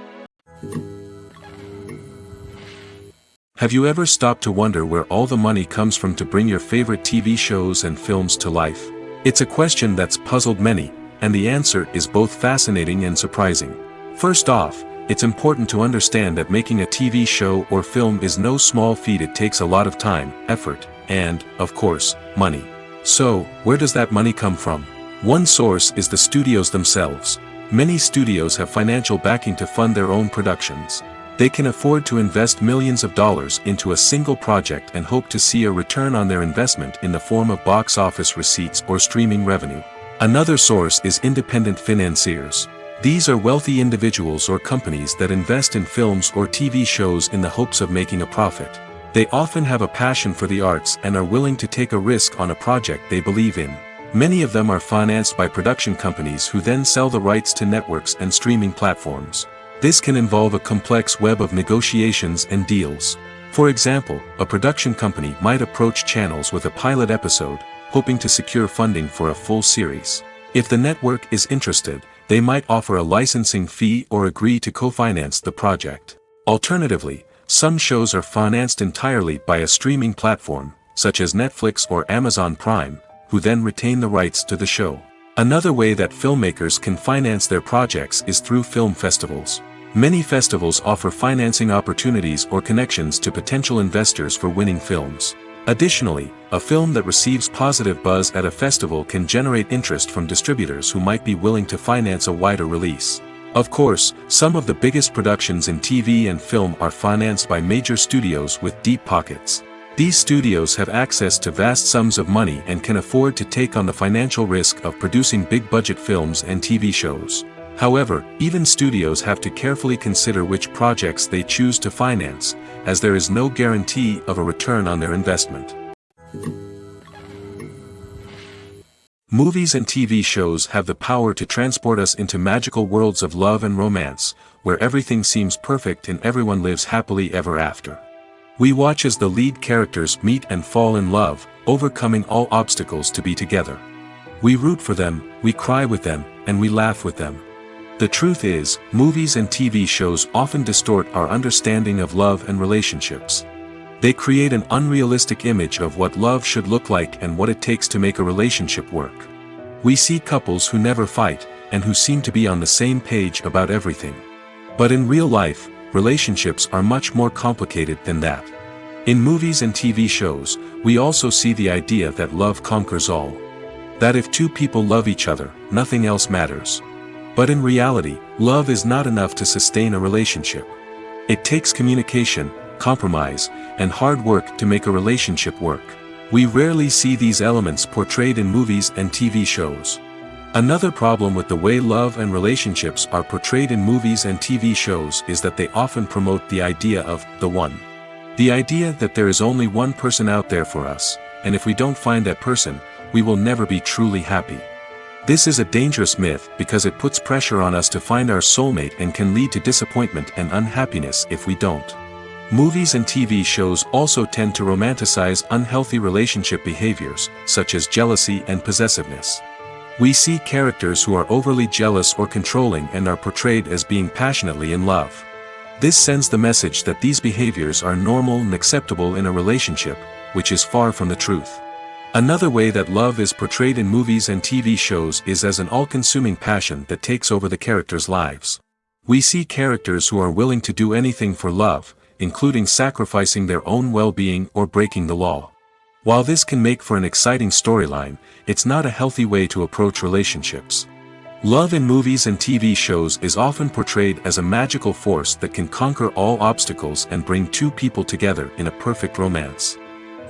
Have you ever stopped to wonder where all the money comes from to bring your favorite TV shows and films to life? It's a question that's puzzled many, and the answer is both fascinating and surprising. First off, it's important to understand that making a TV show or film is no small feat. It takes a lot of time, effort, and, of course, money. So, where does that money come from? One source is the studios themselves. Many studios have financial backing to fund their own productions. They can afford to invest millions of dollars into a single project and hope to see a return on their investment in the form of box office receipts or streaming revenue. Another source is independent financiers. These are wealthy individuals or companies that invest in films or TV shows in the hopes of making a profit. They often have a passion for the arts and are willing to take a risk on a project they believe in. Many of them are financed by production companies who then sell the rights to networks and streaming platforms. This can involve a complex web of negotiations and deals. For example, a production company might approach channels with a pilot episode, hoping to secure funding for a full series. If the network is interested, they might offer a licensing fee or agree to co-finance the project. Alternatively, some shows are financed entirely by a streaming platform, such as Netflix or Amazon Prime, who then retain the rights to the show. Another way that filmmakers can finance their projects is through film festivals. Many festivals offer financing opportunities or connections to potential investors for winning films. Additionally, a film that receives positive buzz at a festival can generate interest from distributors who might be willing to finance a wider release. Of course, some of the biggest productions in TV and film are financed by major studios with deep pockets. These studios have access to vast sums of money and can afford to take on the financial risk of producing big-budget films and TV shows. However, even studios have to carefully consider which projects they choose to finance, as there is no guarantee of a return on their investment. Movies and TV shows have the power to transport us into magical worlds of love and romance, where everything seems perfect and everyone lives happily ever after. We watch as the lead characters meet and fall in love, overcoming all obstacles to be together. We root for them, we cry with them, and we laugh with them. The truth is, movies and TV shows often distort our understanding of love and relationships. They create an unrealistic image of what love should look like and what it takes to make a relationship work. We see couples who never fight, and who seem to be on the same page about everything. But in real life, relationships are much more complicated than that. In movies and TV shows, we also see the idea that love conquers all. That if two people love each other, nothing else matters. But in reality, love is not enough to sustain a relationship. It takes communication, compromise, and hard work to make a relationship work. We rarely see these elements portrayed in movies and TV shows. Another problem with the way love and relationships are portrayed in movies and TV shows is that they often promote the idea of the one. The idea that there is only one person out there for us, and if we don't find that person, we will never be truly happy. This is a dangerous myth because it puts pressure on us to find our soulmate and can lead to disappointment and unhappiness if we don't. Movies and TV shows also tend to romanticize unhealthy relationship behaviors, such as jealousy and possessiveness. We see characters who are overly jealous or controlling and are portrayed as being passionately in love. This sends the message that these behaviors are normal and acceptable in a relationship, which is far from the truth. Another way that love is portrayed in movies and TV shows is as an all-consuming passion that takes over the characters' lives. We see characters who are willing to do anything for love, including sacrificing their own well-being or breaking the law. While this can make for an exciting storyline, it's not a healthy way to approach relationships. Love in movies and TV shows is often portrayed as a magical force that can conquer all obstacles and bring two people together in a perfect romance.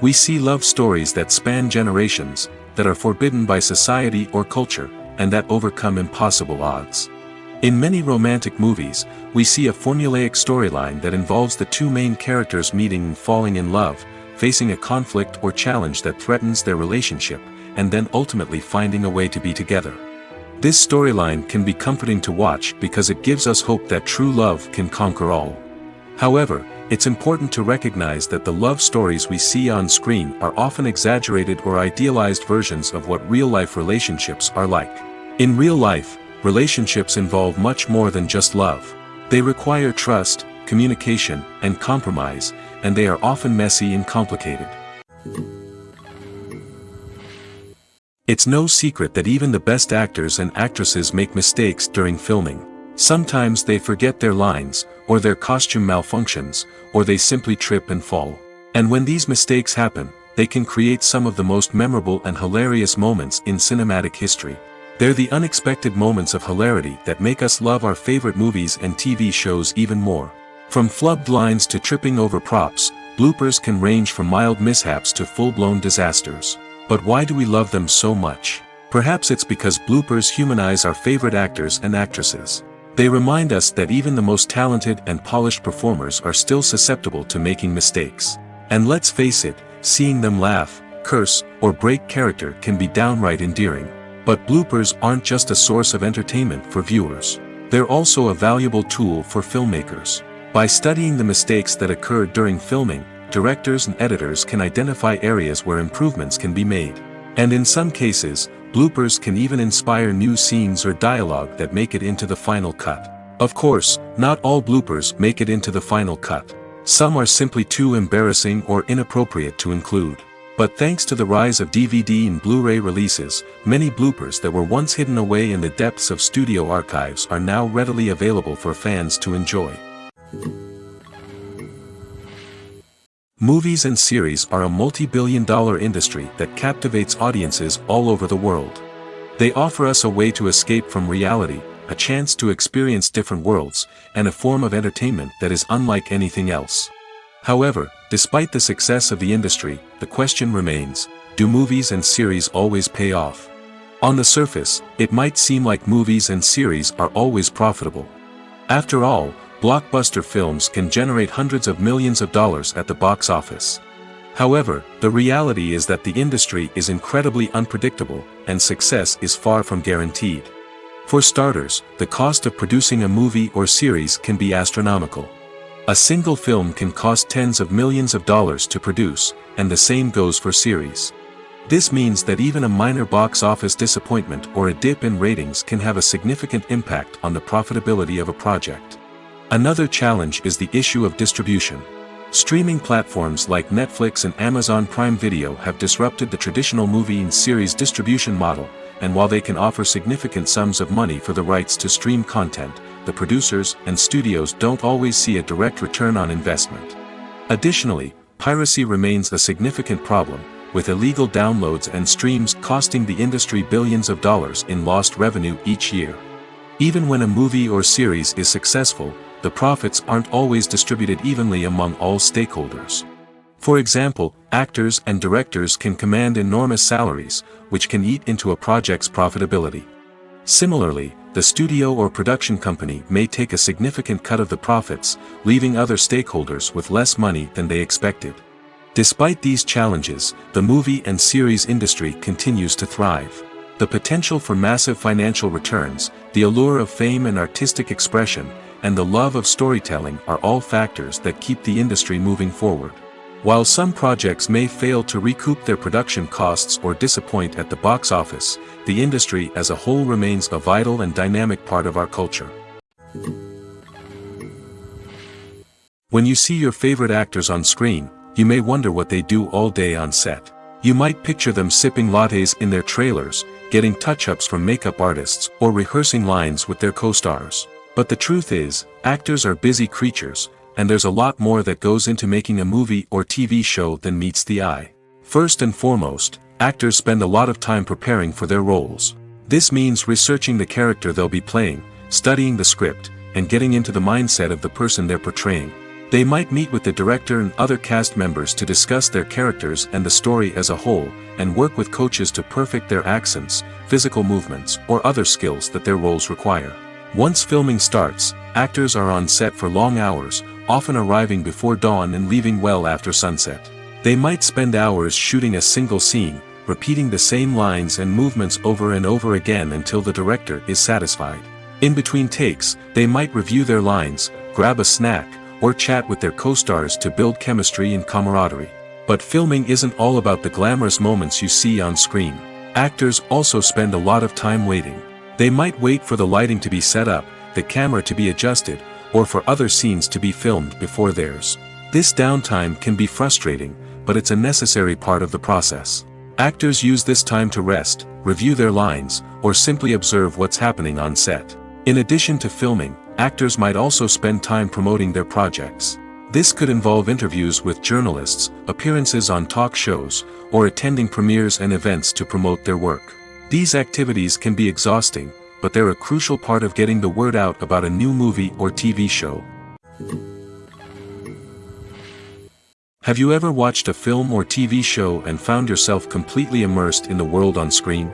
We see love stories that span generations, that are forbidden by society or culture, and that overcome impossible odds. In many romantic movies, we see a formulaic storyline that involves the two main characters meeting and falling in love, facing a conflict or challenge that threatens their relationship, and then ultimately finding a way to be together. This storyline can be comforting to watch because it gives us hope that true love can conquer all. However, it's important to recognize that the love stories we see on screen are often exaggerated or idealized versions of what real-life relationships are like. In real life, relationships involve much more than just love. They require trust, communication, and compromise, and they are often messy and complicated. It's no secret that even the best actors and actresses make mistakes during filming. Sometimes they forget their lines, or their costume malfunctions, or they simply trip and fall. And when these mistakes happen, they can create some of the most memorable and hilarious moments in cinematic history. They're the unexpected moments of hilarity that make us love our favorite movies and TV shows even more. From flubbed lines to tripping over props, bloopers can range from mild mishaps to full-blown disasters. But why do we love them so much? Perhaps it's because bloopers humanize our favorite actors and actresses. They remind us that even the most talented and polished performers are still susceptible to making mistakes. And let's face it, seeing them laugh, curse, or break character can be downright endearing. But bloopers aren't just a source of entertainment for viewers. They're also a valuable tool for filmmakers. By studying the mistakes that occurred during filming, directors and editors can identify areas where improvements can be made. And in some cases, bloopers can even inspire new scenes or dialogue that make it into the final cut. Of course, not all bloopers make it into the final cut. Some are simply too embarrassing or inappropriate to include. But thanks to the rise of DVD and Blu-ray releases, many bloopers that were once hidden away in the depths of studio archives are now readily available for fans to enjoy. Movies and series are a multi-billion-dollar industry that captivates audiences all over the world. They offer us a way to escape from reality, a chance to experience different worlds, and a form of entertainment that is unlike anything else. However, despite the success of the industry, the question remains, do movies and series always pay off? On the surface, it might seem like movies and series are always profitable. After all, blockbuster films can generate hundreds of millions of dollars at the box office. However, the reality is that the industry is incredibly unpredictable, and success is far from guaranteed. For starters, the cost of producing a movie or series can be astronomical. A single film can cost tens of millions of dollars to produce, and the same goes for series. This means that even a minor box office disappointment or a dip in ratings can have a significant impact on the profitability of a project. Another challenge is the issue of distribution. Streaming platforms like Netflix and Amazon Prime Video have disrupted the traditional movie and series distribution model, and while they can offer significant sums of money for the rights to stream content, the producers and studios don't always see a direct return on investment. Additionally, piracy remains a significant problem, with illegal downloads and streams costing the industry billions of dollars in lost revenue each year. Even when a movie or series is successful, the profits aren't always distributed evenly among all stakeholders. For example, actors and directors can command enormous salaries, which can eat into a project's profitability. Similarly, the studio or production company may take a significant cut of the profits, leaving other stakeholders with less money than they expected. Despite these challenges, the movie and series industry continues to thrive. The potential for massive financial returns, the allure of fame and artistic expression, and the love of storytelling are all factors that keep the industry moving forward. While some projects may fail to recoup their production costs or disappoint at the box office, the industry as a whole remains a vital and dynamic part of our culture. When you see your favorite actors on screen, you may wonder what they do all day on set. You might picture them sipping lattes in their trailers, getting touch-ups from makeup artists, or rehearsing lines with their co-stars. But the truth is, actors are busy creatures, and there's a lot more that goes into making a movie or TV show than meets the eye. First and foremost, actors spend a lot of time preparing for their roles. This means researching the character they'll be playing, studying the script, and getting into the mindset of the person they're portraying. They might meet with the director and other cast members to discuss their characters and the story as a whole, and work with coaches to perfect their accents, physical movements, or other skills that their roles require. Once filming starts, actors are on set for long hours, often arriving before dawn and leaving well after sunset. They might spend hours shooting a single scene, repeating the same lines and movements over and over again until the director is satisfied. In between takes, they might review their lines, grab a snack, or chat with their co-stars to build chemistry and camaraderie. But filming isn't all about the glamorous moments you see on screen. Actors also spend a lot of time waiting. They might wait for the lighting to be set up, the camera to be adjusted, or for other scenes to be filmed before theirs. This downtime can be frustrating, but it's a necessary part of the process. Actors use this time to rest, review their lines, or simply observe what's happening on set. In addition to filming, actors might also spend time promoting their projects. This could involve interviews with journalists, appearances on talk shows, or attending premieres and events to promote their work. These activities can be exhausting, but they're a crucial part of getting the word out about a new movie or TV show. Have you ever watched a film or TV show and found yourself completely immersed in the world on screen?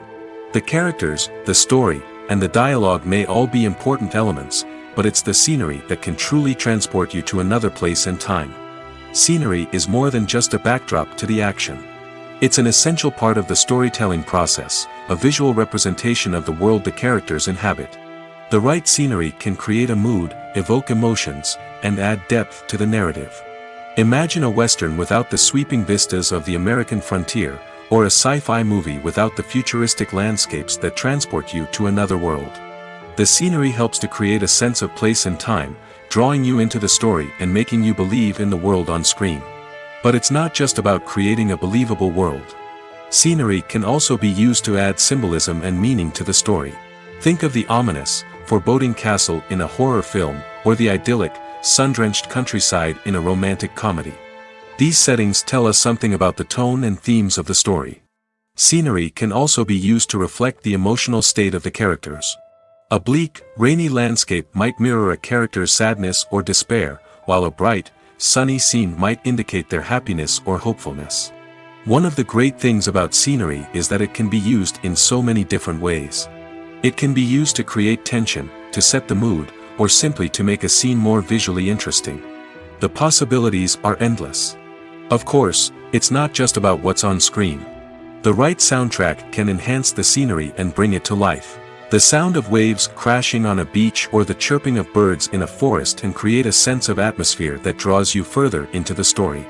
The characters, the story, and the dialogue may all be important elements, but it's the scenery that can truly transport you to another place and time. Scenery is more than just a backdrop to the action. It's an essential part of the storytelling process, a visual representation of the world the characters inhabit. The right scenery can create a mood, evoke emotions, and add depth to the narrative. Imagine a western without the sweeping vistas of the American frontier, or a sci-fi movie without the futuristic landscapes that transport you to another world. The scenery helps to create a sense of place and time, drawing you into the story and making you believe in the world on screen. But it's not just about creating a believable world. Scenery can also be used to add symbolism and meaning to the story. Think of the ominous, foreboding castle in a horror film, or the idyllic, sun-drenched countryside in a romantic comedy. These settings tell us something about the tone and themes of the story. Scenery can also be used to reflect the emotional state of the characters. A bleak, rainy landscape might mirror a character's sadness or despair, while a bright, sunny scene might indicate their happiness or hopefulness. One of the great things about scenery is that it can be used in so many different ways. It can be used to create tension, to set the mood, or simply to make a scene more visually interesting. The possibilities are endless. Of course, it's not just about what's on screen. The right soundtrack can enhance the scenery and bring it to life. The sound of waves crashing on a beach or the chirping of birds in a forest can create a sense of atmosphere that draws you further into the story.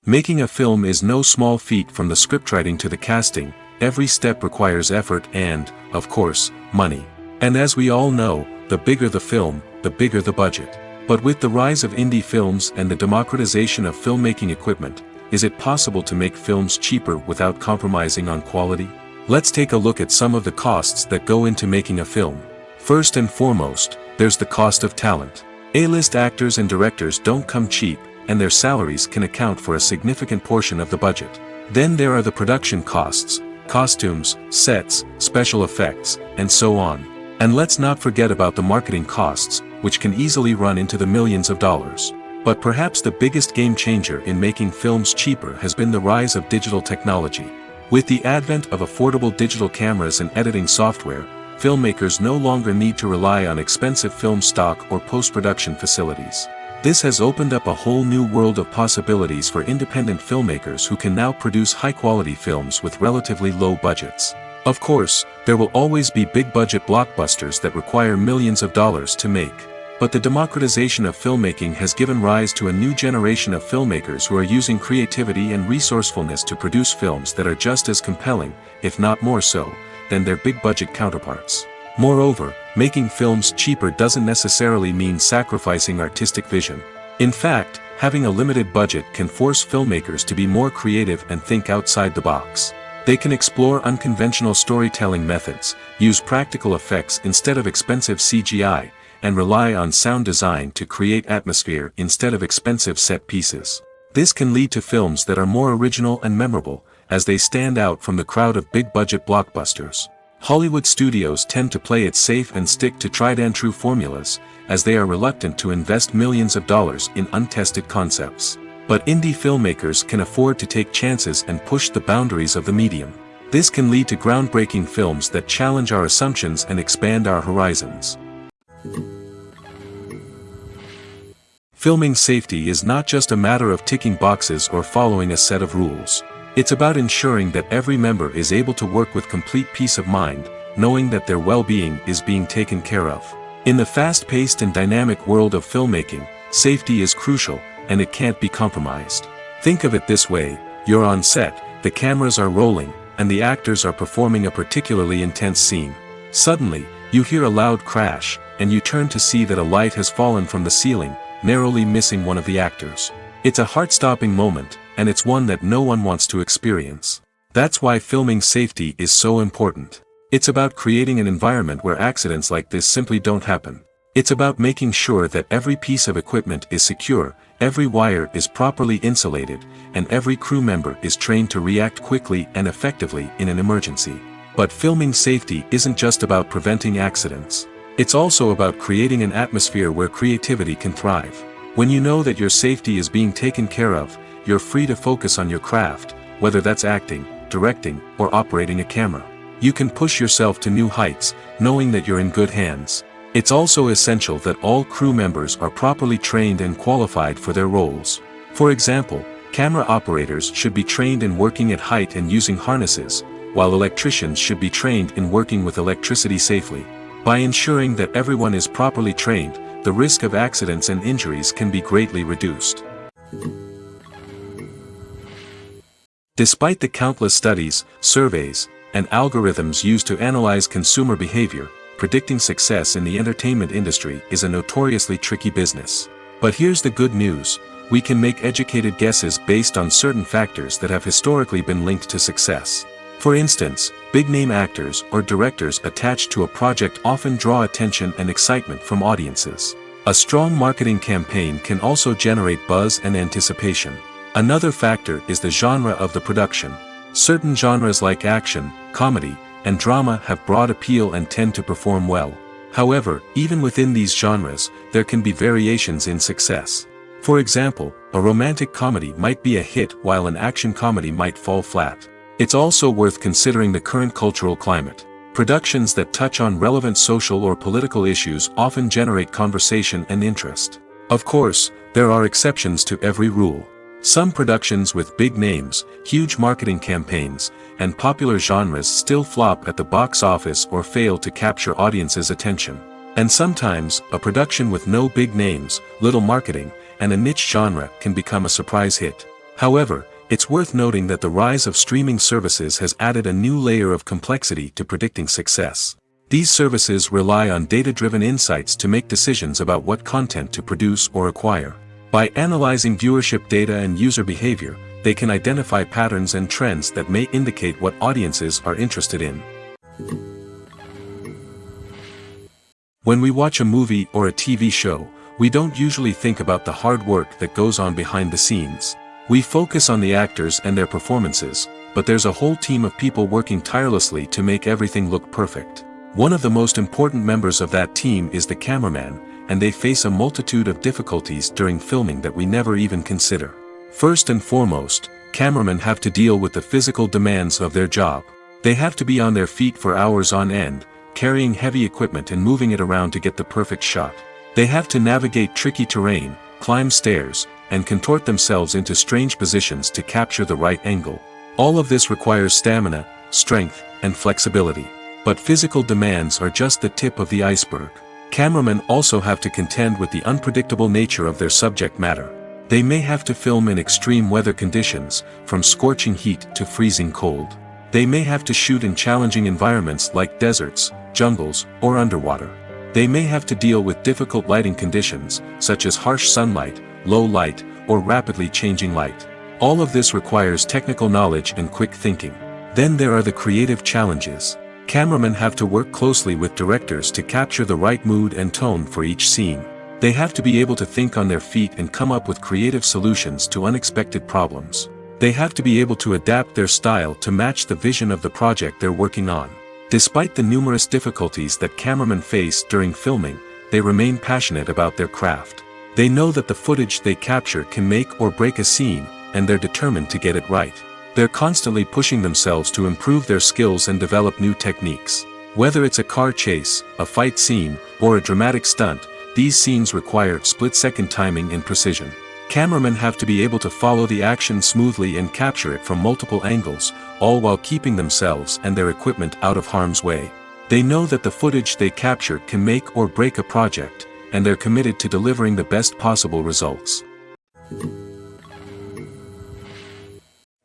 Making a film is no small feat. From the scriptwriting to the casting, every step requires effort and, of course, money. And as we all know, the bigger the film, the bigger the budget. But with the rise of indie films and the democratization of filmmaking equipment, is it possible to make films cheaper without compromising on quality? Let's take a look at some of the costs that go into making a film. First and foremost, there's the cost of talent. A-list actors and directors don't come cheap, and their salaries can account for a significant portion of the budget. Then there are the production costs, costumes, sets, special effects, and so on. And let's not forget about the marketing costs, which can easily run into the millions of dollars. But perhaps the biggest game changer in making films cheaper has been the rise of digital technology. With the advent of affordable digital cameras and editing software, filmmakers no longer need to rely on expensive film stock or post-production facilities. This has opened up a whole new world of possibilities for independent filmmakers who can now produce high-quality films with relatively low budgets. Of course, there will always be big-budget blockbusters that require millions of dollars to make. But the democratization of filmmaking has given rise to a new generation of filmmakers who are using creativity and resourcefulness to produce films that are just as compelling, if not more so, than their big-budget counterparts. Moreover, making films cheaper doesn't necessarily mean sacrificing artistic vision. In fact, having a limited budget can force filmmakers to be more creative and think outside the box. They can explore unconventional storytelling methods, use practical effects instead of expensive CGI, and rely on sound design to create atmosphere instead of expensive set pieces. This can lead to films that are more original and memorable, as they stand out from the crowd of big-budget blockbusters. Hollywood studios tend to play it safe and stick to tried-and-true formulas, as they are reluctant to invest millions of dollars in untested concepts. But indie filmmakers can afford to take chances and push the boundaries of the medium. This can lead to groundbreaking films that challenge our assumptions and expand our horizons. Filming safety is not just a matter of ticking boxes or following a set of rules. It's about ensuring that every member is able to work with complete peace of mind, knowing that their well-being is being taken care of. In the fast-paced and dynamic world of filmmaking, safety is crucial, and it can't be compromised. Think of it this way: you're on set, the cameras are rolling, and the actors are performing a particularly intense scene. Suddenly, you hear a loud crash, and you turn to see that a light has fallen from the ceiling, narrowly missing one of the actors. It's a heart-stopping moment, and it's one that no one wants to experience. That's why filming safety is so important. It's about creating an environment where accidents like this simply don't happen. It's about making sure that every piece of equipment is secure, every wire is properly insulated, and every crew member is trained to react quickly and effectively in an emergency. But filming safety isn't just about preventing accidents. It's also about creating an atmosphere where creativity can thrive. When you know that your safety is being taken care of, you're free to focus on your craft, whether that's acting, directing, or operating a camera. You can push yourself to new heights, knowing that you're in good hands. It's also essential that all crew members are properly trained and qualified for their roles. For example, camera operators should be trained in working at height and using harnesses, while electricians should be trained in working with electricity safely. By ensuring that everyone is properly trained, the risk of accidents and injuries can be greatly reduced. Despite the countless studies, surveys, and algorithms used to analyze consumer behavior, predicting success in the entertainment industry is a notoriously tricky business. But here's the good news: we can make educated guesses based on certain factors that have historically been linked to success. For instance, big-name actors or directors attached to a project often draw attention and excitement from audiences. A strong marketing campaign can also generate buzz and anticipation. Another factor is the genre of the production. Certain genres like action, comedy, and drama have broad appeal and tend to perform well. However, even within these genres, there can be variations in success. For example, a romantic comedy might be a hit while an action comedy might fall flat. It's also worth considering the current cultural climate. Productions that touch on relevant social or political issues often generate conversation and interest. Of course, there are exceptions to every rule. Some productions with big names, huge marketing campaigns, and popular genres still flop at the box office or fail to capture audiences' attention. And sometimes, a production with no big names, little marketing, and a niche genre can become a surprise hit. However, it's worth noting that the rise of streaming services has added a new layer of complexity to predicting success. These services rely on data-driven insights to make decisions about what content to produce or acquire. By analyzing viewership data and user behavior, they can identify patterns and trends that may indicate what audiences are interested in. When we watch a movie or a TV show, we don't usually think about the hard work that goes on behind the scenes. We focus on the actors and their performances, but there's a whole team of people working tirelessly to make everything look perfect. One of the most important members of that team is the cameraman, and they face a multitude of difficulties during filming that we never even consider. First and foremost, cameramen have to deal with the physical demands of their job. They have to be on their feet for hours on end, carrying heavy equipment and moving it around to get the perfect shot. They have to navigate tricky terrain, climb stairs, and contort themselves into strange positions to capture the right angle. All of this requires stamina, strength, and flexibility. But physical demands are just the tip of the iceberg. Cameramen also have to contend with the unpredictable nature of their subject matter. They may have to film in extreme weather conditions, from scorching heat to freezing cold. They may have to shoot in challenging environments like deserts, jungles, or underwater. They may have to deal with difficult lighting conditions, such as harsh sunlight, low light, or rapidly changing light. All of this requires technical knowledge and quick thinking. Then there are the creative challenges. Cameramen have to work closely with directors to capture the right mood and tone for each scene. They have to be able to think on their feet and come up with creative solutions to unexpected problems. They have to be able to adapt their style to match the vision of the project they're working on. Despite the numerous difficulties that cameramen face during filming, they remain passionate about their craft. They know that the footage they capture can make or break a scene, and they're determined to get it right. They're constantly pushing themselves to improve their skills and develop new techniques. Whether it's a car chase, a fight scene, or a dramatic stunt, these scenes require split-second timing and precision. Cameramen have to be able to follow the action smoothly and capture it from multiple angles, all while keeping themselves and their equipment out of harm's way. They know that the footage they capture can make or break a project, and they're committed to delivering the best possible results.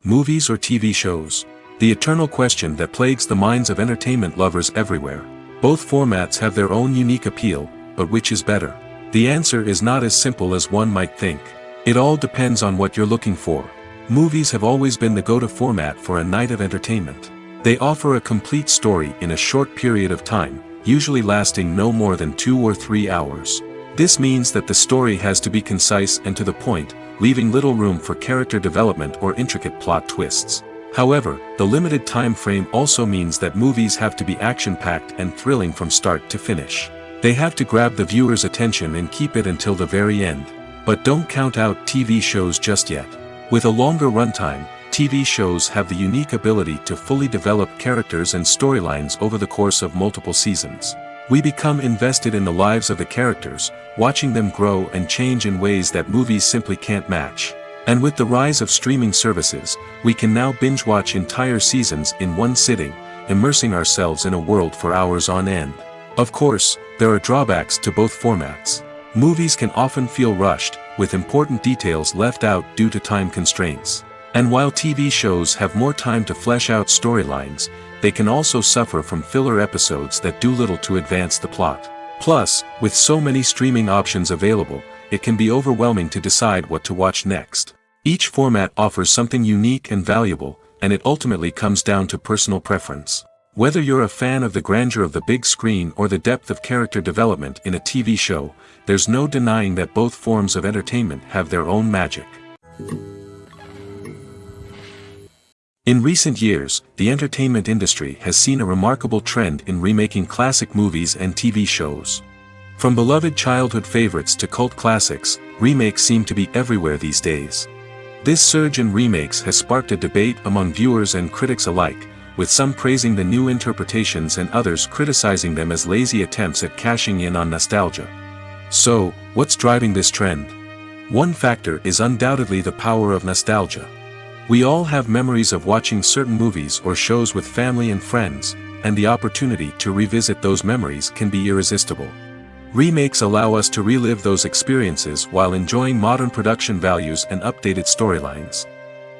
Movies or TV shows? The eternal question that plagues the minds of entertainment lovers everywhere. Both formats have their own unique appeal, but which is better? The answer is not as simple as one might think. It all depends on what you're looking for. Movies have always been the go-to format for a night of entertainment. They offer a complete story in a short period of time, usually lasting no more than 2 or 3 hours. This means that the story has to be concise and to the point, leaving little room for character development or intricate plot twists. However, the limited time frame also means that movies have to be action-packed and thrilling from start to finish. They have to grab the viewer's attention and keep it until the very end. But don't count out TV shows just yet. With a longer runtime, TV shows have the unique ability to fully develop characters and storylines over the course of multiple seasons. We become invested in the lives of the characters, watching them grow and change in ways that movies simply can't match. And with the rise of streaming services, we can now binge-watch entire seasons in one sitting, immersing ourselves in a world for hours on end. Of course, there are drawbacks to both formats. Movies can often feel rushed, with important details left out due to time constraints. And while TV shows have more time to flesh out storylines, they can also suffer from filler episodes that do little to advance the plot. Plus, with so many streaming options available, it can be overwhelming to decide what to watch next. Each format offers something unique and valuable, and it ultimately comes down to personal preference. Whether you're a fan of the grandeur of the big screen or the depth of character development in a TV show, there's no denying that both forms of entertainment have their own magic. In recent years, the entertainment industry has seen a remarkable trend in remaking classic movies and TV shows. From beloved childhood favorites to cult classics, remakes seem to be everywhere these days. This surge in remakes has sparked a debate among viewers and critics alike, with some praising the new interpretations and others criticizing them as lazy attempts at cashing in on nostalgia. So, what's driving this trend? One factor is undoubtedly the power of nostalgia. We all have memories of watching certain movies or shows with family and friends, and the opportunity to revisit those memories can be irresistible. Remakes allow us to relive those experiences while enjoying modern production values and updated storylines.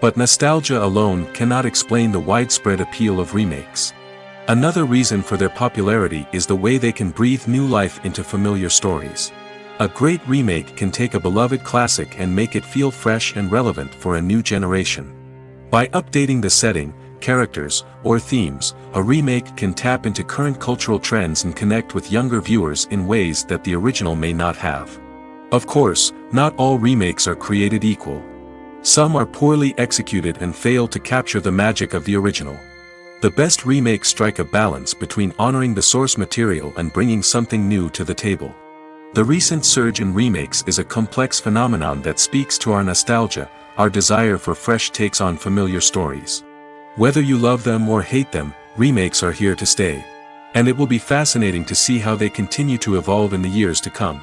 But nostalgia alone cannot explain the widespread appeal of remakes. Another reason for their popularity is the way they can breathe new life into familiar stories. A great remake can take a beloved classic and make it feel fresh and relevant for a new generation. By updating the setting, characters, or themes, a remake can tap into current cultural trends and connect with younger viewers in ways that the original may not have. Of course, not all remakes are created equal. Some are poorly executed and fail to capture the magic of the original. The best remakes strike a balance between honoring the source material and bringing something new to the table. The recent surge in remakes is a complex phenomenon that speaks to our nostalgia, our desire for fresh takes on familiar stories. Whether you love them or hate them, remakes are here to stay. And it will be fascinating to see how they continue to evolve in the years to come.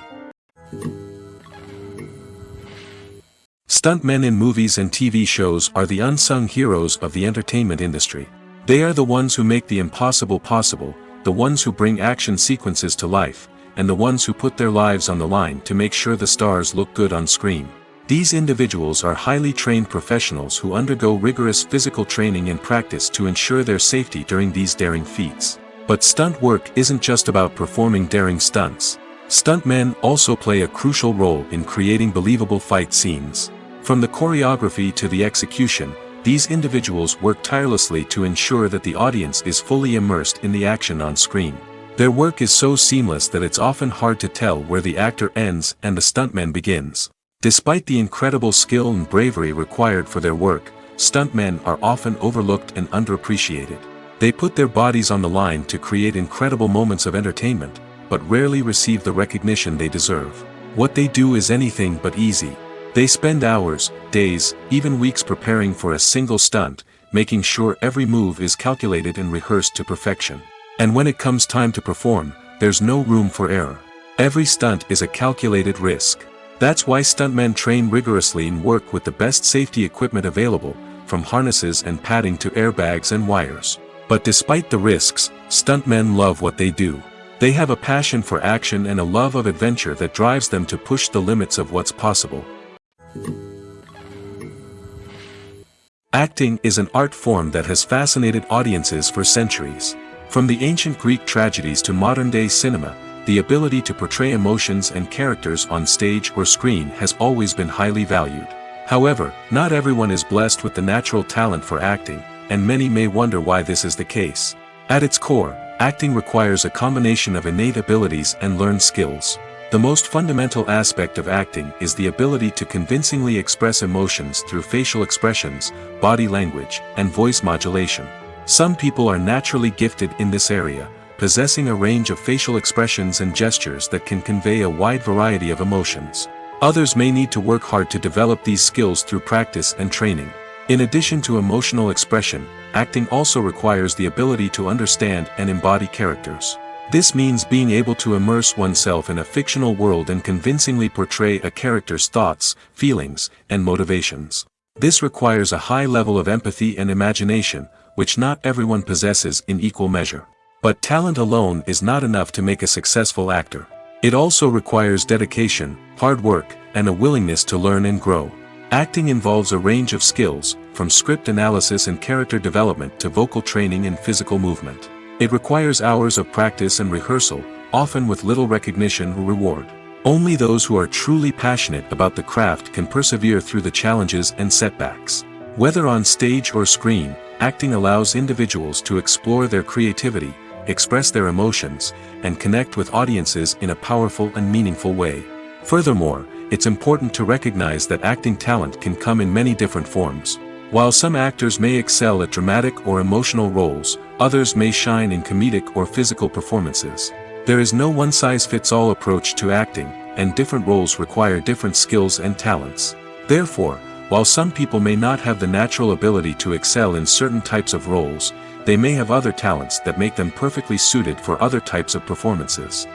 Stuntmen in movies and TV shows are the unsung heroes of the entertainment industry. They are the ones who make the impossible possible, the ones who bring action sequences to life, and the ones who put their lives on the line to make sure the stars look good on screen. These individuals are highly trained professionals who undergo rigorous physical training and practice to ensure their safety during these daring feats. But stunt work isn't just about performing daring stunts. Stuntmen also play a crucial role in creating believable fight scenes. From the choreography to the execution, these individuals work tirelessly to ensure that the audience is fully immersed in the action on screen. Their work is so seamless that it's often hard to tell where the actor ends and the stuntman begins. Despite the incredible skill and bravery required for their work, stuntmen are often overlooked and underappreciated. They put their bodies on the line to create incredible moments of entertainment, but rarely receive the recognition they deserve. What they do is anything but easy. They spend hours, days, even weeks preparing for a single stunt, making sure every move is calculated and rehearsed to perfection. And when it comes time to perform, there's no room for error. Every stunt is a calculated risk. That's why stuntmen train rigorously and work with the best safety equipment available, from harnesses and padding to airbags and wires. But despite the risks, stuntmen love what they do. They have a passion for action and a love of adventure that drives them to push the limits of what's possible. Acting is an art form that has fascinated audiences for centuries. From the ancient Greek tragedies to modern-day cinema, the ability to portray emotions and characters on stage or screen has always been highly valued. However, not everyone is blessed with the natural talent for acting, and many may wonder why this is the case. At its core, acting requires a combination of innate abilities and learned skills. The most fundamental aspect of acting is the ability to convincingly express emotions through facial expressions, body language, and voice modulation. Some people are naturally gifted in this area, possessing a range of facial expressions and gestures that can convey a wide variety of emotions. Others may need to work hard to develop these skills through practice and training. In addition to emotional expression, acting also requires the ability to understand and embody characters. This means being able to immerse oneself in a fictional world and convincingly portray a character's thoughts, feelings, and motivations. This requires a high level of empathy and imagination, which not everyone possesses in equal measure. But talent alone is not enough to make a successful actor. It also requires dedication, hard work, and a willingness to learn and grow. Acting involves a range of skills, from script analysis and character development to vocal training and physical movement. It requires hours of practice and rehearsal, often with little recognition or reward. Only those who are truly passionate about the craft can persevere through the challenges and setbacks. Whether on stage or screen, acting allows individuals to explore their creativity, express their emotions, and connect with audiences in a powerful and meaningful way. Furthermore, it's important to recognize that acting talent can come in many different forms. While some actors may excel at dramatic or emotional roles, others may shine in comedic or physical performances. There is no one-size-fits-all approach to acting, and different roles require different skills and talents. Therefore, while some people may not have the natural ability to excel in certain types of roles, they may have other talents that make them perfectly suited for other types of performances.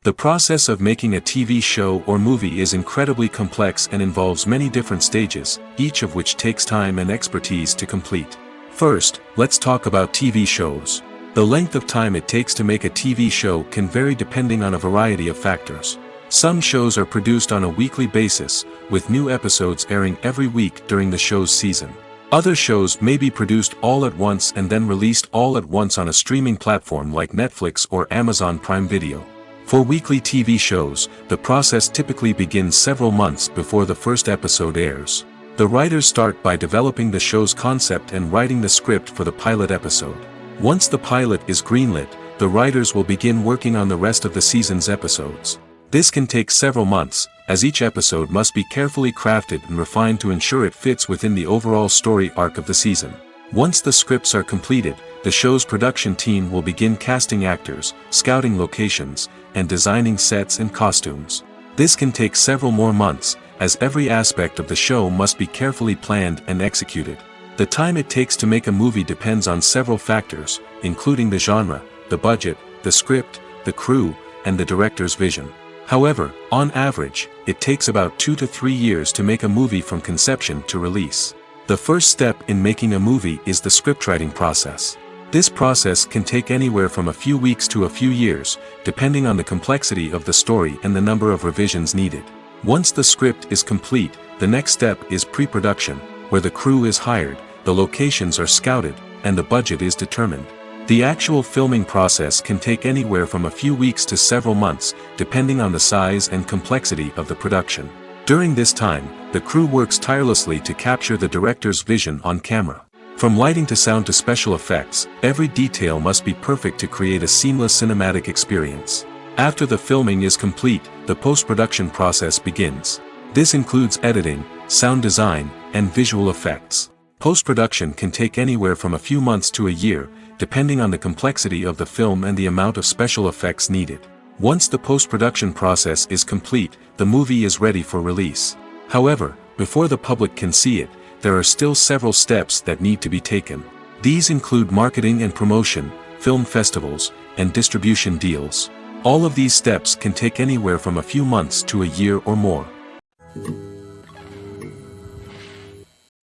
The process of making a TV show or movie is incredibly complex and involves many different stages, each of which takes time and expertise to complete. First, let's talk about TV shows. The length of time it takes to make a TV show can vary depending on a variety of factors. Some shows are produced on a weekly basis, with new episodes airing every week during the show's season. Other shows may be produced all at once and then released all at once on a streaming platform like Netflix or Amazon Prime Video. For weekly TV shows, the process typically begins several months before the first episode airs. The writers start by developing the show's concept and writing the script for the pilot episode. Once the pilot is greenlit, the writers will begin working on the rest of the season's episodes. This can take several months, as each episode must be carefully crafted and refined to ensure it fits within the overall story arc of the season. Once the scripts are completed, the show's production team will begin casting actors, scouting locations, and designing sets and costumes. This can take several more months, as every aspect of the show must be carefully planned and executed. The time it takes to make a movie depends on several factors, including the genre, the budget, the script, the crew, and the director's vision. However, on average, it takes about 2 to 3 years to make a movie from conception to release. The first step in making a movie is the scriptwriting process. This process can take anywhere from a few weeks to a few years, depending on the complexity of the story and the number of revisions needed. Once the script is complete, the next step is pre-production, where the crew is hired, the locations are scouted, and the budget is determined. The actual filming process can take anywhere from a few weeks to several months, depending on the size and complexity of the production. During this time, the crew works tirelessly to capture the director's vision on camera. From lighting to sound to special effects, every detail must be perfect to create a seamless cinematic experience. After the filming is complete, the post-production process begins. This includes editing, sound design, and visual effects. Post-production can take anywhere from a few months to a year, depending on the complexity of the film and the amount of special effects needed. Once the post-production process is complete, the movie is ready for release. However, before the public can see it, there are still several steps that need to be taken. These include marketing and promotion, film festivals, and distribution deals. All of these steps can take anywhere from a few months to a year or more.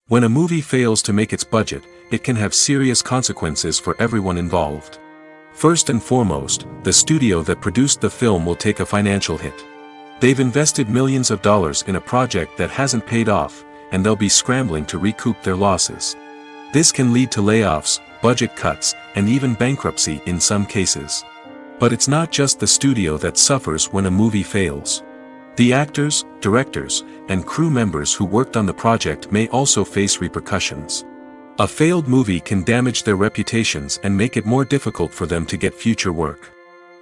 When a movie fails to make its budget, it can have serious consequences for everyone involved. First and foremost, the studio that produced the film will take a financial hit. They've invested millions of dollars in a project that hasn't paid off, and they'll be scrambling to recoup their losses. This can lead to layoffs, budget cuts, and even bankruptcy in some cases. But it's not just the studio that suffers when a movie fails. The actors, directors, and crew members who worked on the project may also face repercussions. A failed movie can damage their reputations and make it more difficult for them to get future work.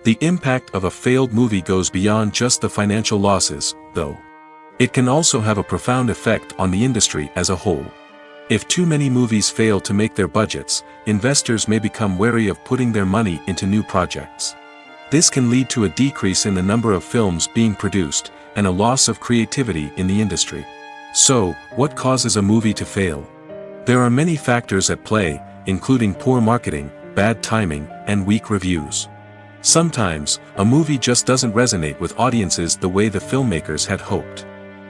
The impact of a failed movie goes beyond just the financial losses, though. It can also have a profound effect on the industry as a whole. If too many movies fail to make their budgets, investors may become wary of putting their money into new projects. This can lead to a decrease in the number of films being produced, and a loss of creativity in the industry. So, what causes a movie to fail? There are many factors at play, including poor marketing, bad timing, and weak reviews. Sometimes, a movie just doesn't resonate with audiences the way the filmmakers had hoped.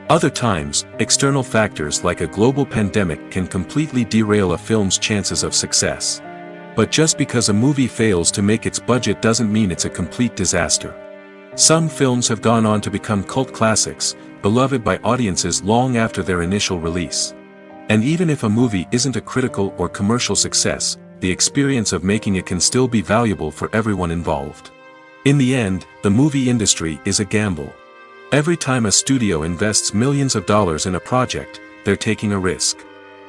Other times, external factors like a global pandemic can completely derail a film's chances of success. But just because a movie fails to make its budget doesn't mean it's a complete disaster. Some films have gone on to become cult classics, beloved by audiences long after their initial release. And even if a movie isn't a critical or commercial success, the experience of making it can still be valuable for everyone involved. In the end, the movie industry is a gamble. Every time a studio invests millions of dollars in a project, they're taking a risk.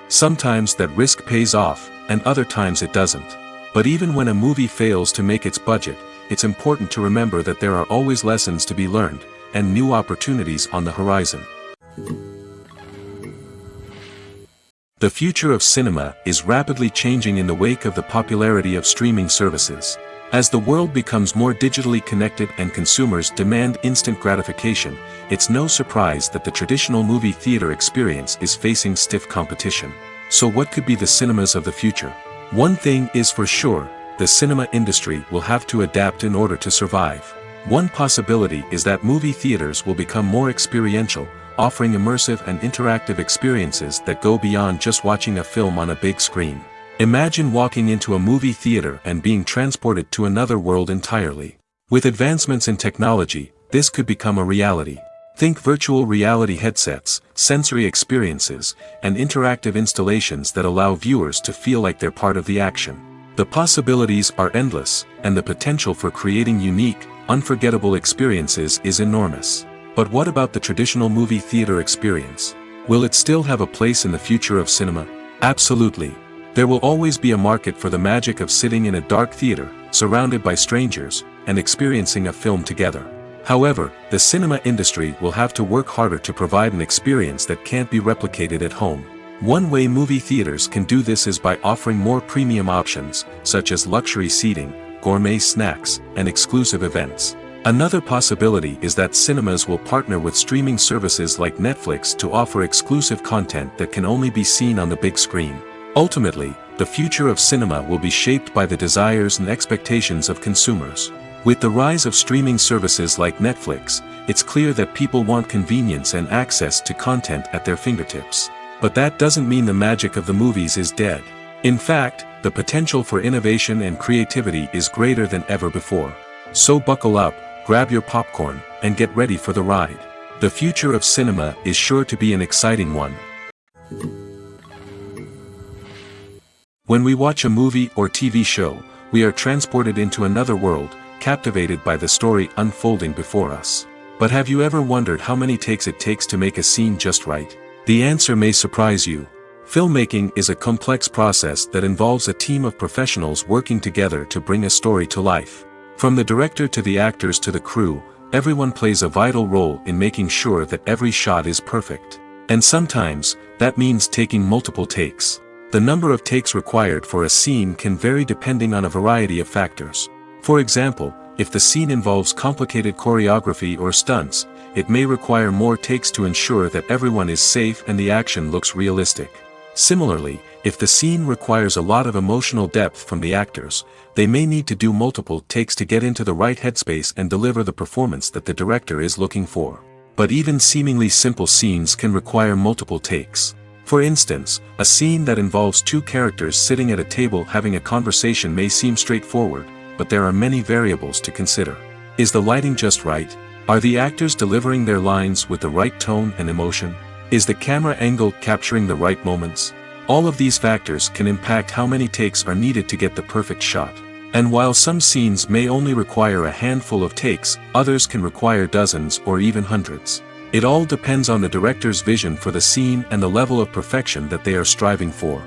Sometimes that risk pays off, and other times it doesn't. But even when a movie fails to make its budget, it's important to remember that there are always lessons to be learned, and new opportunities on the horizon. The future of cinema is rapidly changing in the wake of the popularity of streaming services. As the world becomes more digitally connected and consumers demand instant gratification, it's no surprise that the traditional movie theater experience is facing stiff competition. So what could be the cinemas of the future? One thing is for sure, the cinema industry will have to adapt in order to survive. One possibility is that movie theaters will become more experiential, offering immersive and interactive experiences that go beyond just watching a film on a big screen. Imagine walking into a movie theater and being transported to another world entirely. With advancements in technology, this could become a reality. Think virtual reality headsets, sensory experiences, and interactive installations that allow viewers to feel like they're part of the action. The possibilities are endless, and the potential for creating unique, unforgettable experiences is enormous. But what about the traditional movie theater experience? Will it still have a place in the future of cinema? Absolutely. There will always be a market for the magic of sitting in a dark theater, surrounded by strangers, and experiencing a film together. However, the cinema industry will have to work harder to provide an experience that can't be replicated at home. One way movie theaters can do this is by offering more premium options, such as luxury seating, gourmet snacks, and exclusive events. Another possibility is that cinemas will partner with streaming services like Netflix to offer exclusive content that can only be seen on the big screen. Ultimately, the future of cinema will be shaped by the desires and expectations of consumers. With the rise of streaming services like Netflix, it's clear that people want convenience and access to content at their fingertips. But that doesn't mean the magic of the movies is dead. In fact, the potential for innovation and creativity is greater than ever before. So buckle up, grab your popcorn, and get ready for the ride. The future of cinema is sure to be an exciting one. When we watch a movie or TV show, we are transported into another world, captivated by the story unfolding before us. But have you ever wondered how many takes it takes to make a scene just right? The answer may surprise you. Filmmaking is a complex process that involves a team of professionals working together to bring a story to life. From the director to the actors to the crew, everyone plays a vital role in making sure that every shot is perfect. And sometimes, that means taking multiple takes. The number of takes required for a scene can vary depending on a variety of factors. For example, if the scene involves complicated choreography or stunts, it may require more takes to ensure that everyone is safe and the action looks realistic. Similarly, if the scene requires a lot of emotional depth from the actors, they may need to do multiple takes to get into the right headspace and deliver the performance that the director is looking for. But even seemingly simple scenes can require multiple takes. For instance, a scene that involves two characters sitting at a table having a conversation may seem straightforward, but there are many variables to consider. Is the lighting just right? Are the actors delivering their lines with the right tone and emotion? Is the camera angle capturing the right moments? All of these factors can impact how many takes are needed to get the perfect shot. And while some scenes may only require a handful of takes, others can require dozens or even hundreds. It all depends on the director's vision for the scene and the level of perfection that they are striving for.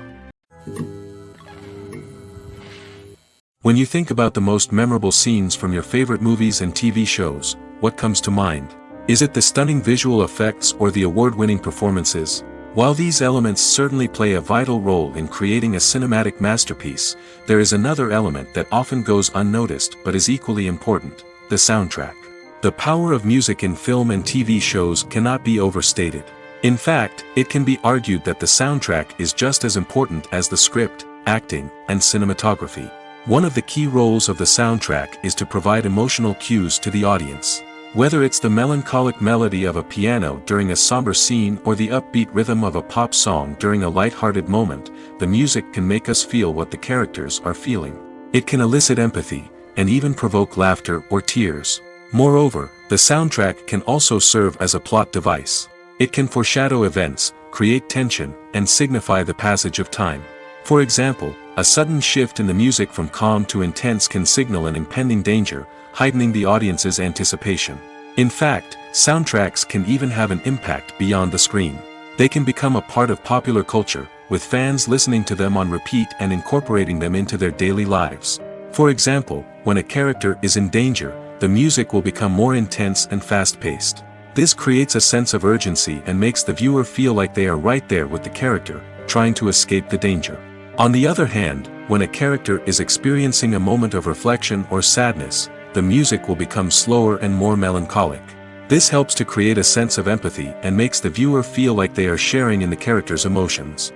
When you think about the most memorable scenes from your favorite movies and TV shows, what comes to mind? Is it the stunning visual effects or the award-winning performances? While these elements certainly play a vital role in creating a cinematic masterpiece, there is another element that often goes unnoticed but is equally important: the soundtrack. The power of music in film and TV shows cannot be overstated. In fact, it can be argued that the soundtrack is just as important as the script, acting, and cinematography. One of the key roles of the soundtrack is to provide emotional cues to the audience. Whether it's the melancholic melody of a piano during a somber scene or the upbeat rhythm of a pop song during a light-hearted moment, the music can make us feel what the characters are feeling. It can elicit empathy, and even provoke laughter or tears. Moreover, the soundtrack can also serve as a plot device. It can foreshadow events, create tension, and signify the passage of time. For example, a sudden shift in the music from calm to intense can signal an impending danger, heightening the audience's anticipation. In fact, soundtracks can even have an impact beyond the screen. They can become a part of popular culture, with fans listening to them on repeat and incorporating them into their daily lives. For example, when a character is in danger, the music will become more intense and fast-paced. This creates a sense of urgency and makes the viewer feel like they are right there with the character, trying to escape the danger. On the other hand, when a character is experiencing a moment of reflection or sadness, the music will become slower and more melancholic. This helps to create a sense of empathy and makes the viewer feel like they are sharing in the character's emotions.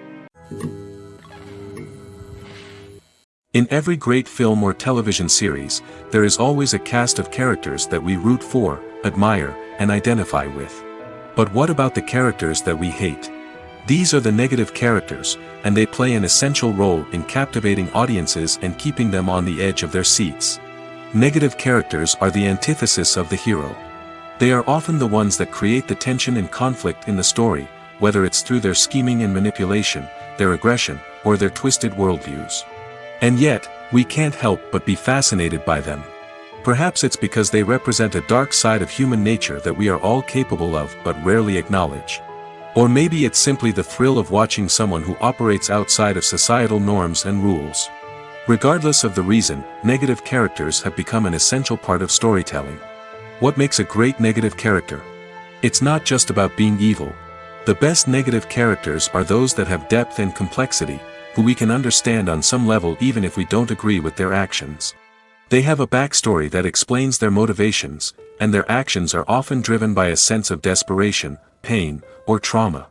In every great film or television series, there is always a cast of characters that we root for, admire, and identify with. But what about the characters that we hate? These are the negative characters, and they play an essential role in captivating audiences and keeping them on the edge of their seats. Negative characters are the antithesis of the hero. They are often the ones that create the tension and conflict in the story, whether it's through their scheming and manipulation, their aggression, or their twisted worldviews. And yet, we can't help but be fascinated by them. Perhaps it's because they represent a dark side of human nature that we are all capable of but rarely acknowledge. Or maybe it's simply the thrill of watching someone who operates outside of societal norms and rules. Regardless of the reason, negative characters have become an essential part of storytelling. What makes a great negative character? It's not just about being evil. The best negative characters are those that have depth and complexity, who we can understand on some level even if we don't agree with their actions. They have a backstory that explains their motivations, and their actions are often driven by a sense of desperation, pain, or trauma.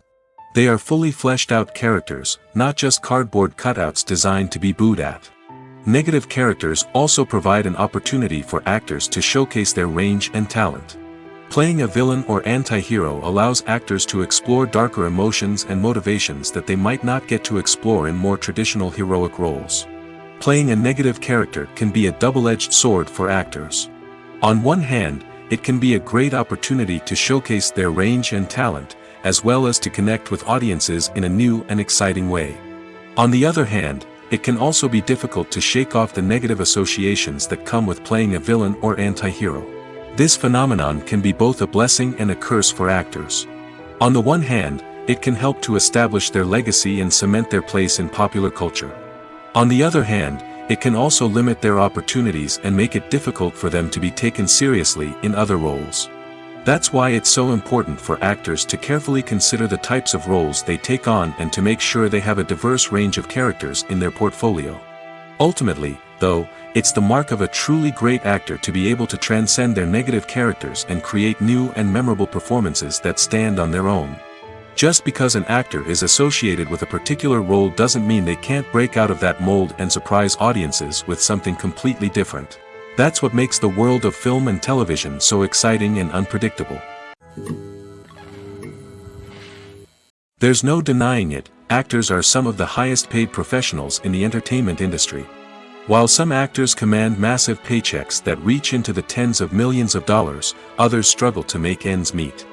They are fully fleshed out characters, not just cardboard cutouts designed to be booed at. Negative characters also provide an opportunity for actors to showcase their range and talent. Playing a villain or anti-hero allows actors to explore darker emotions and motivations that they might not get to explore in more traditional heroic roles. Playing a negative character can be a double-edged sword for actors. On one hand, it can be a great opportunity to showcase their range and talent, as well as to connect with audiences in a new and exciting way. On the other hand, it can also be difficult to shake off the negative associations that come with playing a villain or anti-hero. This phenomenon can be both a blessing and a curse for actors. On the one hand, it can help to establish their legacy and cement their place in popular culture. On the other hand, it can also limit their opportunities and make it difficult for them to be taken seriously in other roles. That's why it's so important for actors to carefully consider the types of roles they take on and to make sure they have a diverse range of characters in their portfolio. Ultimately, though, it's the mark of a truly great actor to be able to transcend their negative characters and create new and memorable performances that stand on their own. Just because an actor is associated with a particular role doesn't mean they can't break out of that mold and surprise audiences with something completely different. That's what makes the world of film and television so exciting and unpredictable. There's no denying it, actors are some of the highest paid professionals in the entertainment industry. While some actors command massive paychecks that reach into the tens of millions of dollars, others struggle to make ends meet.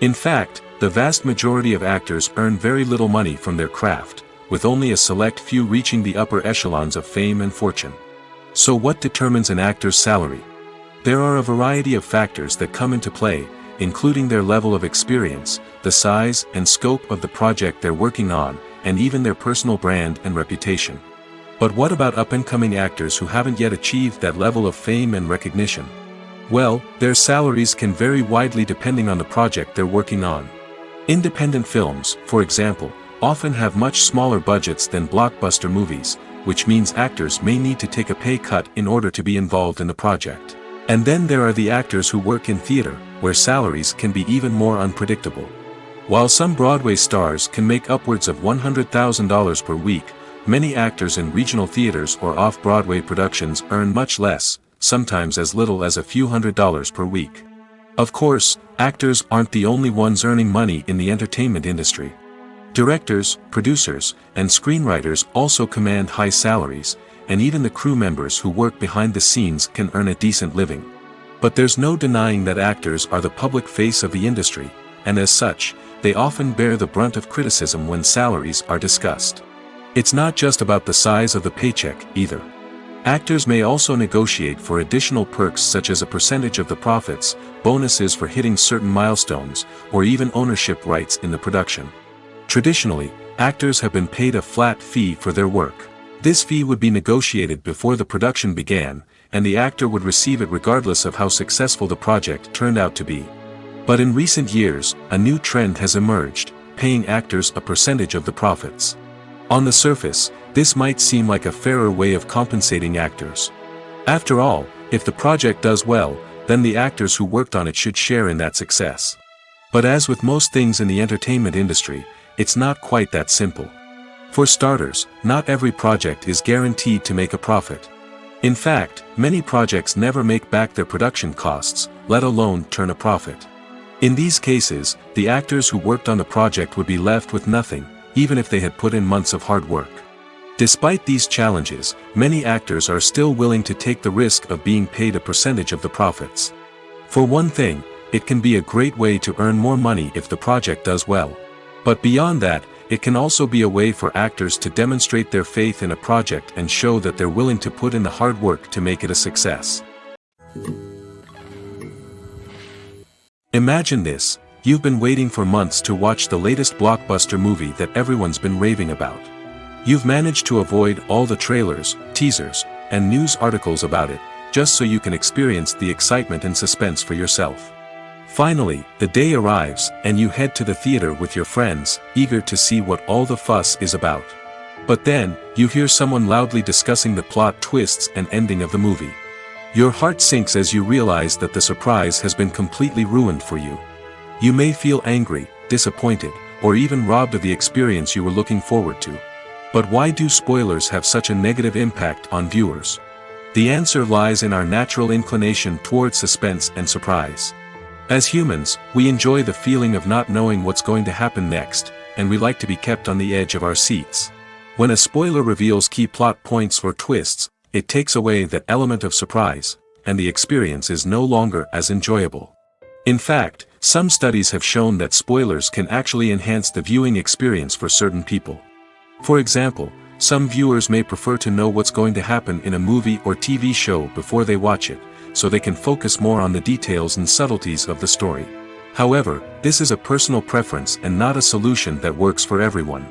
In fact, the vast majority of actors earn very little money from their craft, with only a select few reaching the upper echelons of fame and fortune. So what determines an actor's salary? There are a variety of factors that come into play, including their level of experience, the size and scope of the project they're working on, and even their personal brand and reputation. But what about up-and-coming actors who haven't yet achieved that level of fame and recognition? Well, their salaries can vary widely depending on the project they're working on. Independent films, for example, often have much smaller budgets than blockbuster movies, which means actors may need to take a pay cut in order to be involved in the project. And then there are the actors who work in theater, where salaries can be even more unpredictable. While some Broadway stars can make upwards of $100,000 per week, many actors in regional theaters or off-Broadway productions earn much less, sometimes as little as a few $100s per week. Of course, actors aren't the only ones earning money in the entertainment industry. Directors, producers, and screenwriters also command high salaries, and even the crew members who work behind the scenes can earn a decent living. But there's no denying that actors are the public face of the industry, and as such, they often bear the brunt of criticism when salaries are discussed. It's not just about the size of the paycheck, either. Actors may also negotiate for additional perks such as a percentage of the profits, bonuses for hitting certain milestones, or even ownership rights in the production. Traditionally, actors have been paid a flat fee for their work. This fee would be negotiated before the production began, and the actor would receive it regardless of how successful the project turned out to be. But in recent years, a new trend has emerged, paying actors a percentage of the profits. On the surface, this might seem like a fairer way of compensating actors. After all, if the project does well, then the actors who worked on it should share in that success. But as with most things in the entertainment industry, it's not quite that simple. For starters, not every project is guaranteed to make a profit. In fact, many projects never make back their production costs, let alone turn a profit. In these cases, the actors who worked on the project would be left with nothing, even if they had put in months of hard work. Despite these challenges, many actors are still willing to take the risk of being paid a percentage of the profits. For one thing, it can be a great way to earn more money if the project does well. But beyond that, it can also be a way for actors to demonstrate their faith in a project and show that they're willing to put in the hard work to make it a success. Imagine this: you've been waiting for months to watch the latest blockbuster movie that everyone's been raving about. You've managed to avoid all the trailers, teasers, and news articles about it, just so you can experience the excitement and suspense for yourself. Finally, the day arrives, and you head to the theater with your friends, eager to see what all the fuss is about. But then, you hear someone loudly discussing the plot twists and ending of the movie. Your heart sinks as you realize that the surprise has been completely ruined for you. You may feel angry, disappointed, or even robbed of the experience you were looking forward to. But why do spoilers have such a negative impact on viewers? The answer lies in our natural inclination toward suspense and surprise. As humans, we enjoy the feeling of not knowing what's going to happen next, and we like to be kept on the edge of our seats. When a spoiler reveals key plot points or twists, it takes away that element of surprise, and the experience is no longer as enjoyable. In fact, some studies have shown that spoilers can actually enhance the viewing experience for certain people. For example, some viewers may prefer to know what's going to happen in a movie or TV show before they watch it, so they can focus more on the details and subtleties of the story. However, this is a personal preference and not a solution that works for everyone.